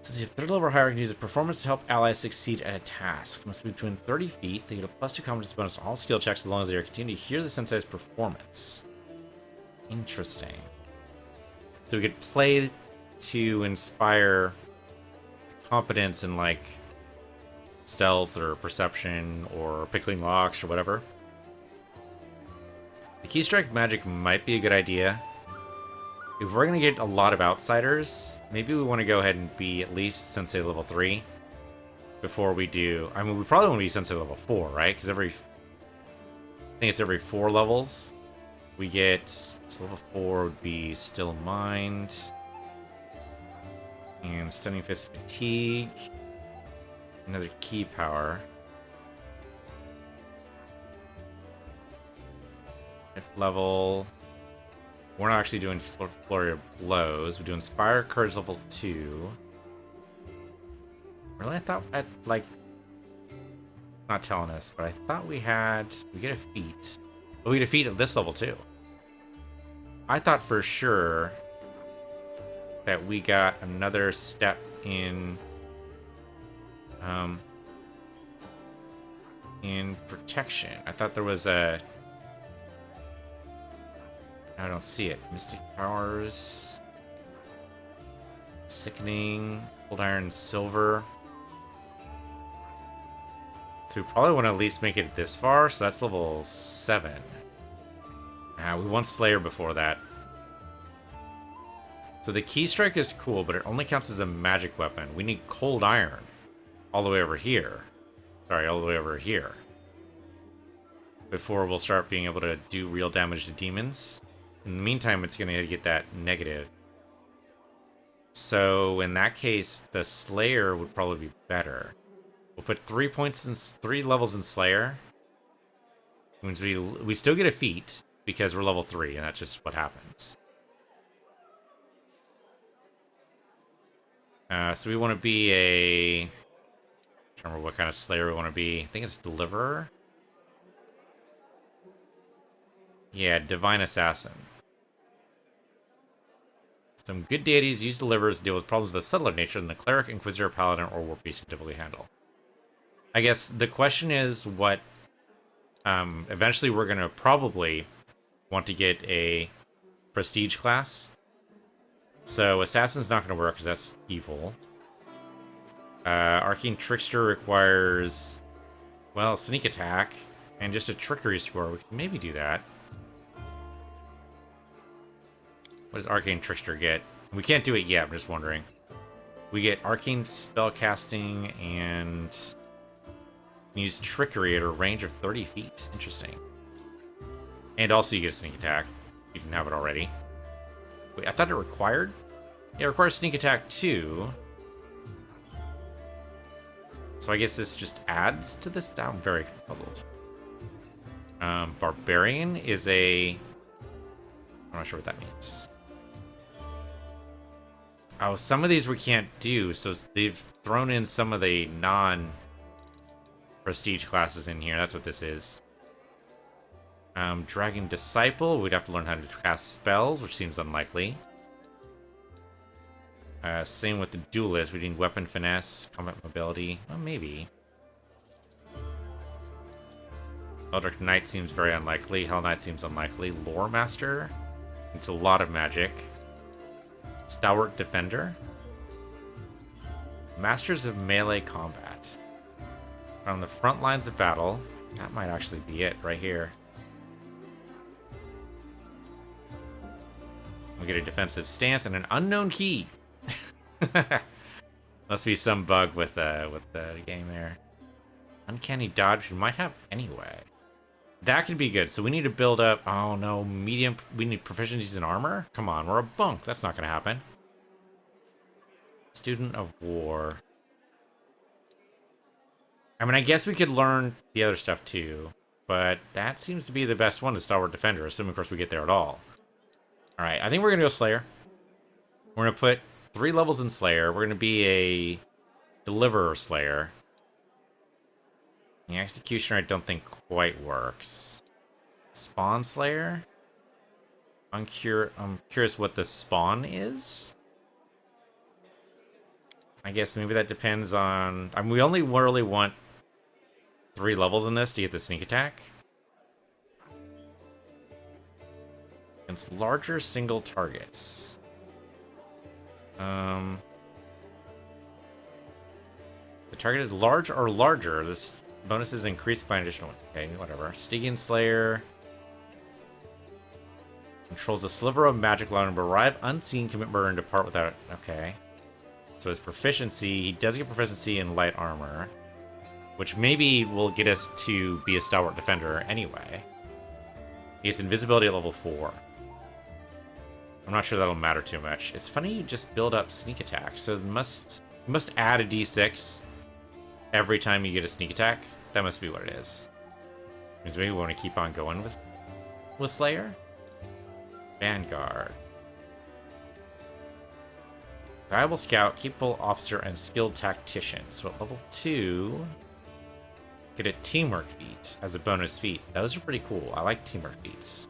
Since you have 3rd level or higher, you can use a performance to help allies succeed at a task. Must be between 30 feet. They get a +2 competence bonus on all skill checks as long as they are continuing to hear the sensei's performance. Interesting. So we could play to inspire competence in like stealth or perception or pickling locks or whatever. The key strike magic might be a good idea. If we're going to get a lot of outsiders, maybe we want to go ahead and be at least Sensei level 3. before we do. I mean, we probably want to be sensitive level 4, right? Because I think it's every 4 levels we get. So level 4 would be Still Mind and Stunning Fist Fatigue. Another key power. Fifth level. We're not actually doing Flurry of Blows. We do Inspire Courage level 2. Really? I thought I'd, like... Not telling us, but I thought we had... We get a feat. Oh, we get a feat at this level, too. I thought for sure that we got another step in protection. I thought there was a... I don't see it. Mystic Powers, Sickening, Cold Iron, Silver. So we probably want to at least make it this far, so that's level 7. We want Slayer before that. So the Key Strike is cool, but it only counts as a magic weapon. We need Cold Iron all the way over here. Sorry, all the way over here. Before we'll start being able to do real damage to demons. In the meantime, it's going to get that negative. So in that case, the Slayer would probably be better. We'll put 3 points in 3 levels in Slayer. Which means we still get a feat because we're level 3, and that's just what happens. So we want to be a... I don't remember what kind of Slayer we want to be. I think it's Deliverer. Yeah, Divine Assassin. Some good deities use Deliverers to deal with problems of a subtler nature than the Cleric, Inquisitor, Paladin, or War Beast can typically handle. I guess the question is what... eventually we're going to probably want to get a Prestige class. So Assassin's not going to work because that's evil. Arcane Trickster requires, well, Sneak Attack and just a Trickery score. We can maybe do that. What does Arcane Trickster get? We can't do it yet, I'm just wondering. We get Arcane Spellcasting and use Trickery at a range of 30 feet. Interesting. And also you get a Sneak Attack. You didn't have it already. Wait, I thought it required? Yeah, it requires Sneak Attack too. So I guess this just adds to this? I'm very puzzled. Barbarian is a... I'm not sure what that means. Oh, some of these we can't do, so they've thrown in some of the non-prestige classes in here. That's what this is. Dragon Disciple, we'd have to learn how to cast spells, which seems unlikely. Same with the Duelist, we need Weapon Finesse, Combat Mobility, well, maybe. Eldritch Knight seems very unlikely, Hell Knight seems unlikely. Lore Master, it's a lot of magic. Stalwart Defender. Masters of Melee Combat. On the front lines of battle, that might actually be it right here. We get a defensive stance and an unknown key. Must be some bug with the game there. Uncanny dodge we might have anyway. That could be good. So we need to build up. Oh no, medium. We need proficiencies in armor. Come on, we're a bunk. That's not going to happen. Student of War. I mean, I guess we could learn the other stuff too, but that seems to be the best one, the Stalwart Defender, assuming of course we get there at all. Alright, I think we're going to go Slayer. We're going to put 3 levels in Slayer. We're going to be a Deliverer Slayer. The Executioner I don't think quite works. Spawn Slayer? I'm curious what the spawn is. I guess maybe that depends on... I mean, we only really want 3 levels in this to get the Sneak Attack. Against larger single targets. The target is large or larger. This bonus is increased by an additional... Okay, whatever. Stygian Slayer. Controls a sliver of magic allowing him to arrive unseen, commit murder, and depart without... Okay. So his proficiency, he does get proficiency in light armor, which maybe will get us to be a stalwart defender anyway. He has invisibility at level 4. I'm not sure that'll matter too much. It's funny you just build up sneak attack, so you must add a d6 every time you get a sneak attack. That must be what it is. Because maybe we want to keep on going with Slayer. Vanguard. Valuable scout, capable officer, and skilled tactician. So at level 2, get a teamwork feat as a bonus feat. Those are pretty cool. I like teamwork feats.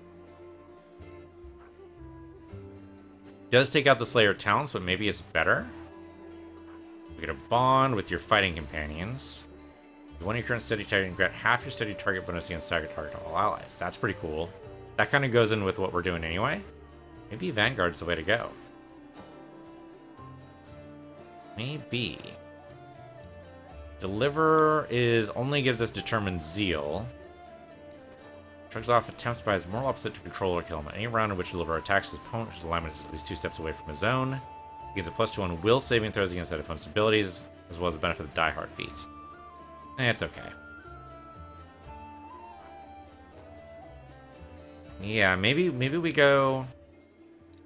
Does take out the Slayer talents, but maybe it's better. You get a bond with your fighting companions. One of your current steady target, grant half your steady target bonus against target to all allies. That's pretty cool. That kind of goes in with what we're doing anyway. Maybe Vanguard's the way to go. Maybe. Deliver only gives us determined zeal. Shrugs off attempts by his moral opposite to control or kill him. Any round in which Deliver attacks his opponent, whose alignment is at least 2 steps away from his own. He gets a +2 on will saving throws against that opponent's abilities, as well as the benefit of Die Hard feat. It's okay. Yeah, maybe we go...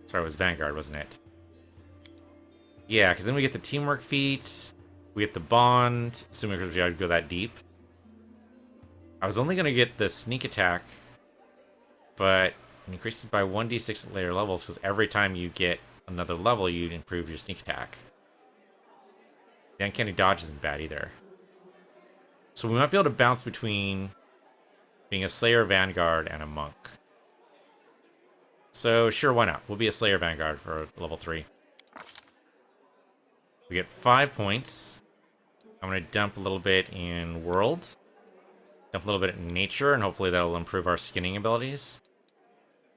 Sorry, it was Vanguard, wasn't it? Yeah, because then we get the teamwork feat, we get the bond, assuming we would go that deep. I was only going to get the sneak attack, but it increases by 1d6 at later levels, because every time you get another level, you improve your sneak attack. The uncanny dodge isn't bad either. So we might be able to bounce between being a Slayer Vanguard and a Monk. So sure, why not? We'll be a Slayer Vanguard for level 3. We get 5 points. I'm going to dump a little bit in World. Dump a little bit in Nature, and hopefully that'll improve our skinning abilities.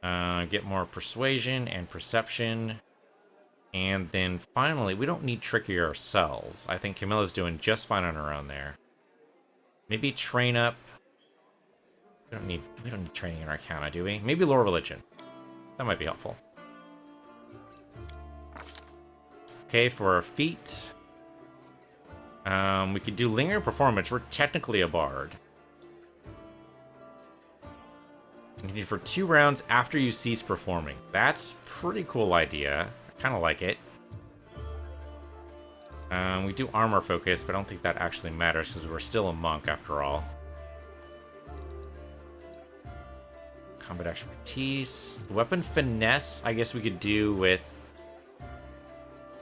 Get more Persuasion and Perception. And then finally, we don't need Trickery ourselves. I think Camilla's doing just fine on her own there. Maybe train up. We don't need training in Arcana, do we? Maybe Lore Religion. That might be helpful. Okay, for our feat, we could do Lingering Performance. We're technically a bard. Continue for 2 rounds after you cease performing. That's a pretty cool idea. I kind of like it. We do armor focus, but I don't think that actually matters because we're still a monk after all. Combat expertise. Weapon finesse, I guess we could do with...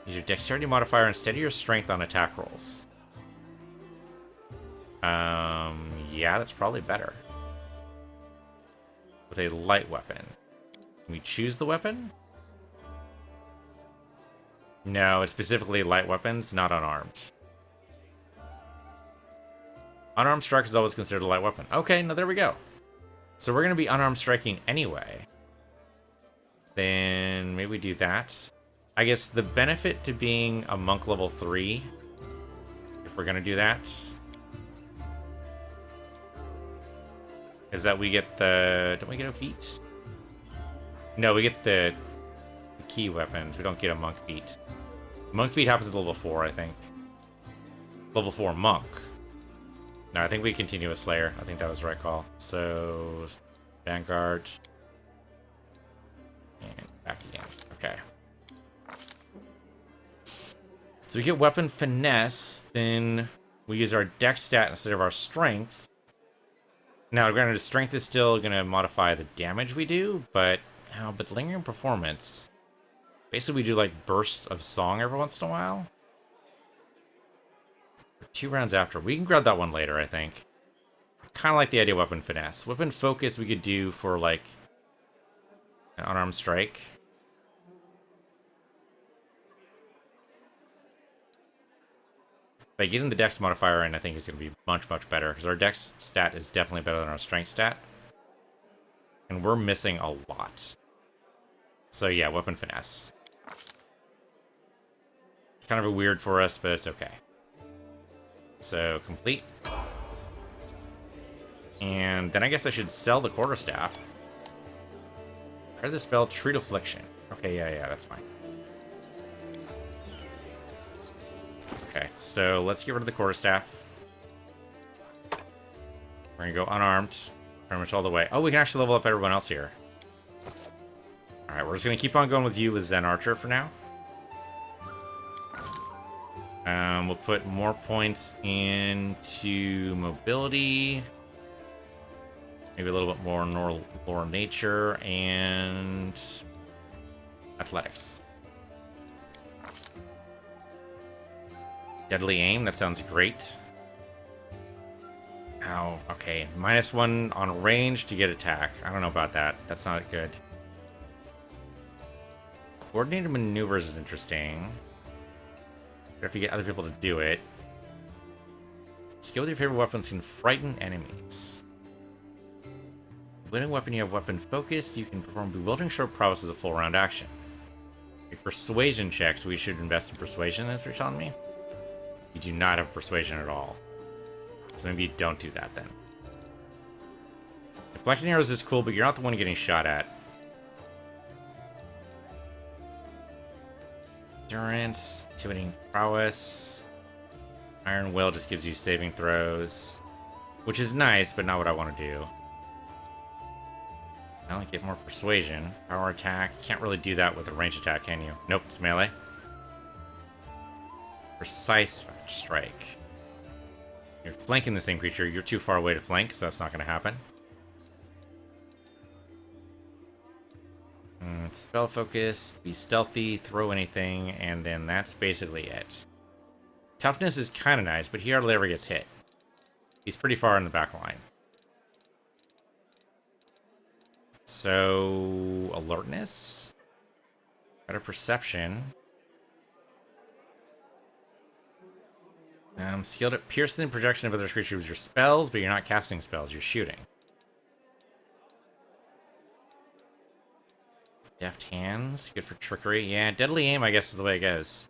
Use your dexterity modifier and steady your strength on attack rolls. Yeah, that's probably better. With a light weapon. Can we choose the weapon? No, it's specifically light weapons, not unarmed. Unarmed strike is always considered a light weapon. Okay, no, there we go. So we're going to be unarmed striking anyway. Then maybe we do that. I guess the benefit to being a monk level 3, if we're going to do that, is that we get the... Don't we get a feat? No, we get the key weapons. We don't get a monk feat. Monk feat happens at level 4, I think. Level 4 monk. No, I think we continue with Slayer. I think that was the right call. So, Vanguard. And back again. Okay. So we get weapon finesse, then we use our dex stat instead of our strength. Now, granted, strength is still going to modify the damage we do, but lingering performance. Basically, we do like bursts of song every once in a while. 2 rounds after. We can grab that one later, I think. I kind of like the idea of weapon finesse. Weapon focus we could do for like an unarmed strike. By getting the dex modifier in, I think is going to be much, much better. Because our dex stat is definitely better than our strength stat. And we're missing a lot. So yeah, weapon finesse. Kind of a weird for us, but it's okay. So, complete. And then I guess I should sell the quarterstaff. Try the spell Treat Affliction. Okay, yeah, that's fine. Okay, so let's get rid of the quarterstaff. We're gonna go unarmed, pretty much all the way. Oh, we can actually level up everyone else here. Alright, we're just gonna keep on going with you with Zen Archer for now. We'll put more points into mobility. Maybe a little bit more lore nature and athletics. Deadly aim, that sounds great. Ow, okay. -1 on range to get attack. I don't know about that. That's not good. Coordinated maneuvers is interesting. You have to get other people to do it. Skill with your favorite weapons can frighten enemies. When a weapon you have weapon focus, you can perform bewildering short prowess as a full round action. Your persuasion checks, we should invest in persuasion, as you're telling me. You do not have persuasion at all. So maybe you don't do that then. Deflecting arrows is cool, but you're not the one getting shot at. Endurance, intimidating prowess. Iron Will just gives you saving throws, which is nice, but not what I want to do. I'll get more persuasion. Power attack. Can't really do that with a range attack, can you? Nope, it's melee. Precise strike. You're flanking the same creature. You're too far away to flank, so that's not going to happen. Spell focus, be stealthy, throw anything, and then that's basically it. Toughness is kind of nice, but he hardly ever gets hit. He's pretty far in the back line. So, alertness, better perception. Skilled at piercing the projection of other creatures with your spells, but you're not casting spells, you're shooting. Deft hands, good for trickery. Yeah, deadly aim, I guess, is the way it goes.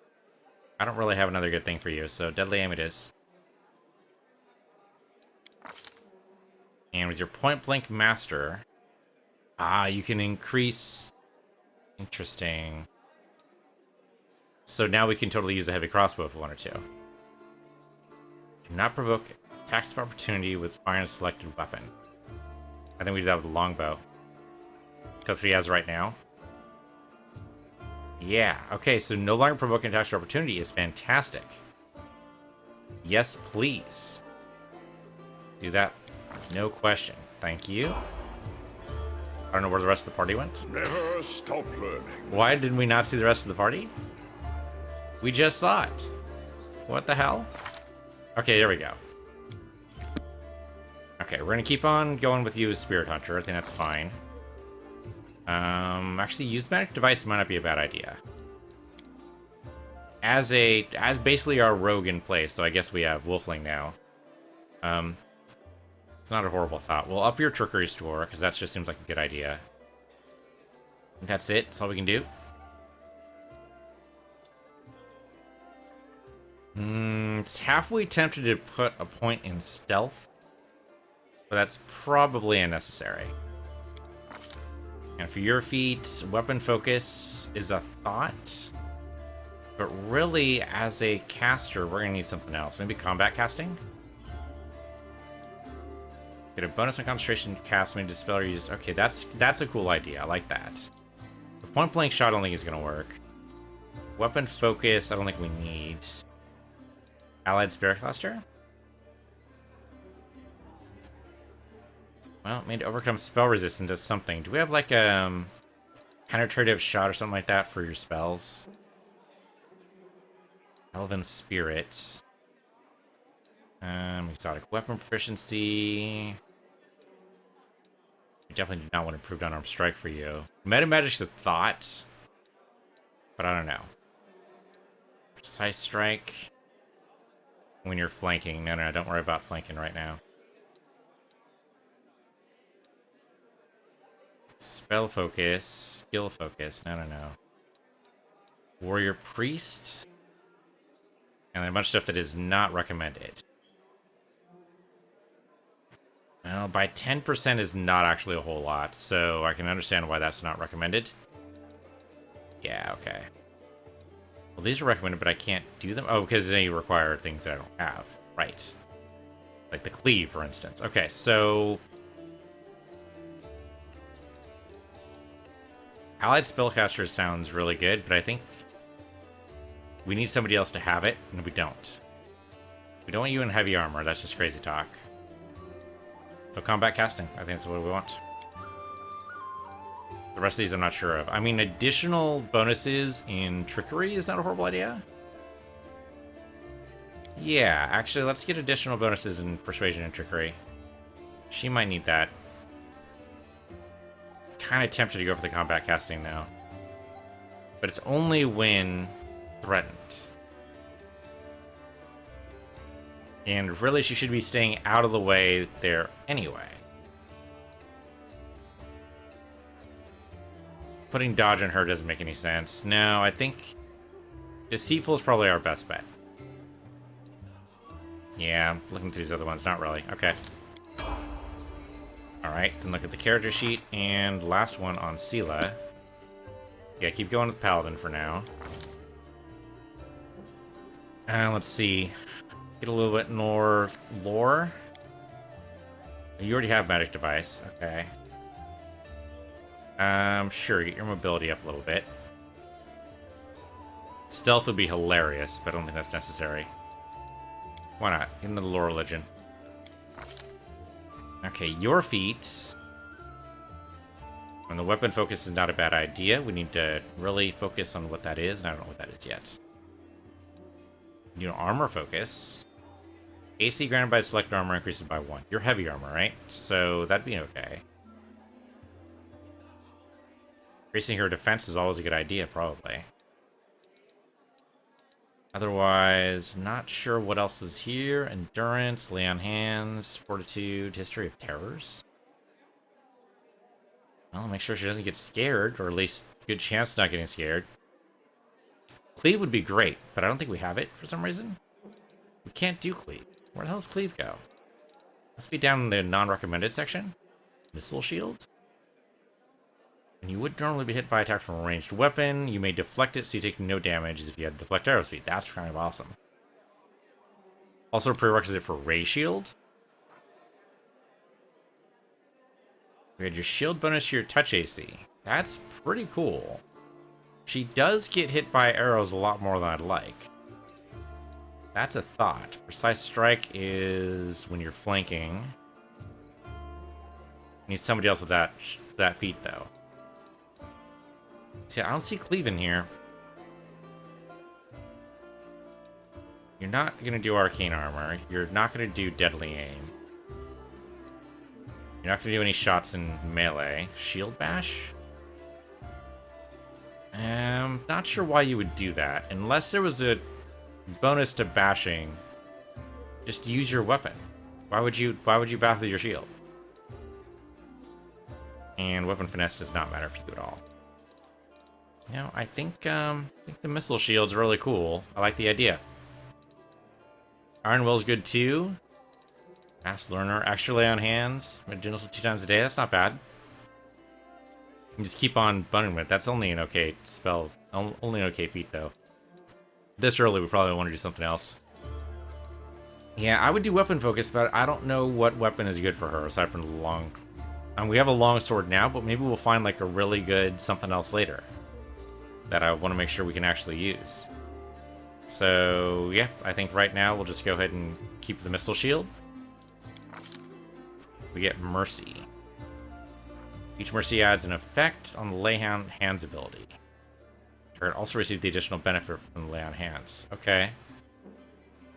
I don't really have another good thing for you, so deadly aim it is. And with your point blank master, you can increase. Interesting. So now we can totally use a heavy crossbow if we wanted to. Do not provoke attacks of opportunity with firing a selected weapon. I think we do that with the longbow. That's what he has right now. Yeah, okay, so no longer provoking attacks of opportunity is fantastic. Yes, please. Do that. No question. Thank you. I don't know where the rest of the party went. Never stop learning. Why did we not see the rest of the party? We just saw it. What the hell? Okay, there we go. Okay, we're gonna keep on going with you as Spirit Hunter. I think that's fine. Actually, use magic device might not be a bad idea. As basically our rogue in place, so I guess we have Wolfling now. It's not a horrible thought. We'll up your trickery score, because that just seems like a good idea. That's it. That's all we can do. It's halfway tempted to put a point in stealth, but that's probably unnecessary. And for your feat, weapon focus is a thought. But really, as a caster, we're going to need something else. Maybe combat casting? Get a bonus on concentration to cast, maybe dispel or use. Okay, that's a cool idea. I like that. The point blank shot I don't think is going to work. Weapon focus, I don't think we need. Allied Spirit Cluster? Well, made to overcome spell resistance as something. Do we have like a penetrative shot or something like that for your spells? Elven Spirit. Exotic weapon proficiency. We definitely do not want improved unarmed strike for you. Meta Magic's a thought, but I don't know. Precise strike. When you're flanking. No, don't worry about flanking right now. Spell focus, skill focus, no. Warrior Priest, and a bunch of stuff that is not recommended. Well, by 10% is not actually a whole lot, so I can understand why that's not recommended. Yeah, okay. Well, these are recommended, but I can't do them. Oh, because they require things that I don't have. Right. Like the cleave, for instance. Okay, so Allied Spellcaster sounds really good, but I think we need somebody else to have it, and we don't. We don't want you in heavy armor. That's just crazy talk. So combat casting, I think that's what we want. The rest of these I'm not sure of. I mean, additional bonuses in trickery is not a horrible idea. Yeah, actually, let's get additional bonuses in persuasion and trickery. She might need that. Kind of tempted to go for the combat casting now. But it's only when threatened. And really, she should be staying out of the way there anyway. Putting dodge on her doesn't make any sense. No, I think Deceitful is probably our best bet. Yeah, I'm looking through these other ones. Not really. Okay. Alright, then look at the character sheet. And last one on Sela. Yeah, keep going with Paladin for now. Let's see. Get a little bit more lore. You already have Magic Device. Okay. Sure, get your mobility up a little bit. Stealth would be hilarious, but I don't think that's necessary. Why not? Get into the lore religion. Okay, your feet. When the weapon focus is not a bad idea, we need to really focus on what that is, and I don't know what that is yet. You know, armor focus. AC granted by select armor increases by 1. You're heavy armor, right? So that'd be okay. Increasing her defense is always a good idea, probably. Otherwise, not sure what else is here. Endurance, lay on hands, fortitude, history of terrors. Well, make sure she doesn't get scared, or at least good chance of not getting scared. Cleave would be great, but I don't think we have it for some reason. We can't do Cleave. Where the hell does Cleave go? Must be down in the non-recommended section. Missile shield? And you would normally be hit by attack from a ranged weapon. You may deflect it, so you take no damage as if you had deflect arrow speed. That's kind of awesome. Also a prerequisite for Ray Shield. You had your shield bonus to your touch AC. That's pretty cool. She does get hit by arrows a lot more than I'd like. That's a thought. Precise strike is when you're flanking. Need somebody else with that feat, though. See, I don't see Cleave in here. You're not going to do Arcane Armor. You're not going to do Deadly Aim. You're not going to do any shots in melee. Shield Bash? Not sure why you would do that. Unless there was a bonus to bashing, just use your weapon. Why would you bash with your shield? And weapon finesse does not matter for you at all. You know, I think the missile shield's really cool. I like the idea. Iron Will's good too. Fast learner, extra lay on hands, gentle 2 times a day. That's not bad. You can just keep on bunning with it. That's only an okay spell, only an okay feat though. This early, we probably want to do something else. Yeah, I would do weapon focus, but I don't know what weapon is good for her aside from the long. We have a long sword now, but maybe we'll find like a really good something else later that I want to make sure we can actually use. So yeah, I think right now we'll just go ahead and keep the missile shield. We get Mercy. Each Mercy adds an effect on the lay on hands ability. Target also received the additional benefit from the lay on hands. Okay.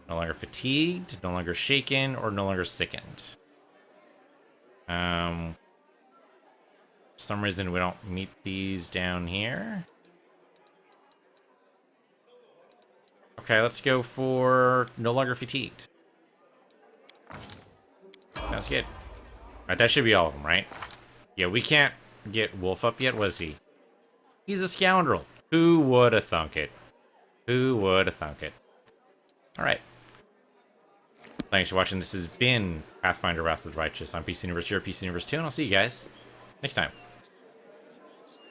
No longer fatigued, no longer shaken, or no longer sickened. For some reason we don't meet these down here. Okay, let's go for no longer fatigued. Sounds good. Alright, that should be all of them, right? Yeah, we can't get Wolf up yet, was he? He's a scoundrel. Who would have thunk it? Who would have thunk it? Alright. Thanks for watching. This has been Pathfinder Wrath of the Righteous. I'm PC Universe, you're PC Universe 2, and I'll see you guys next time.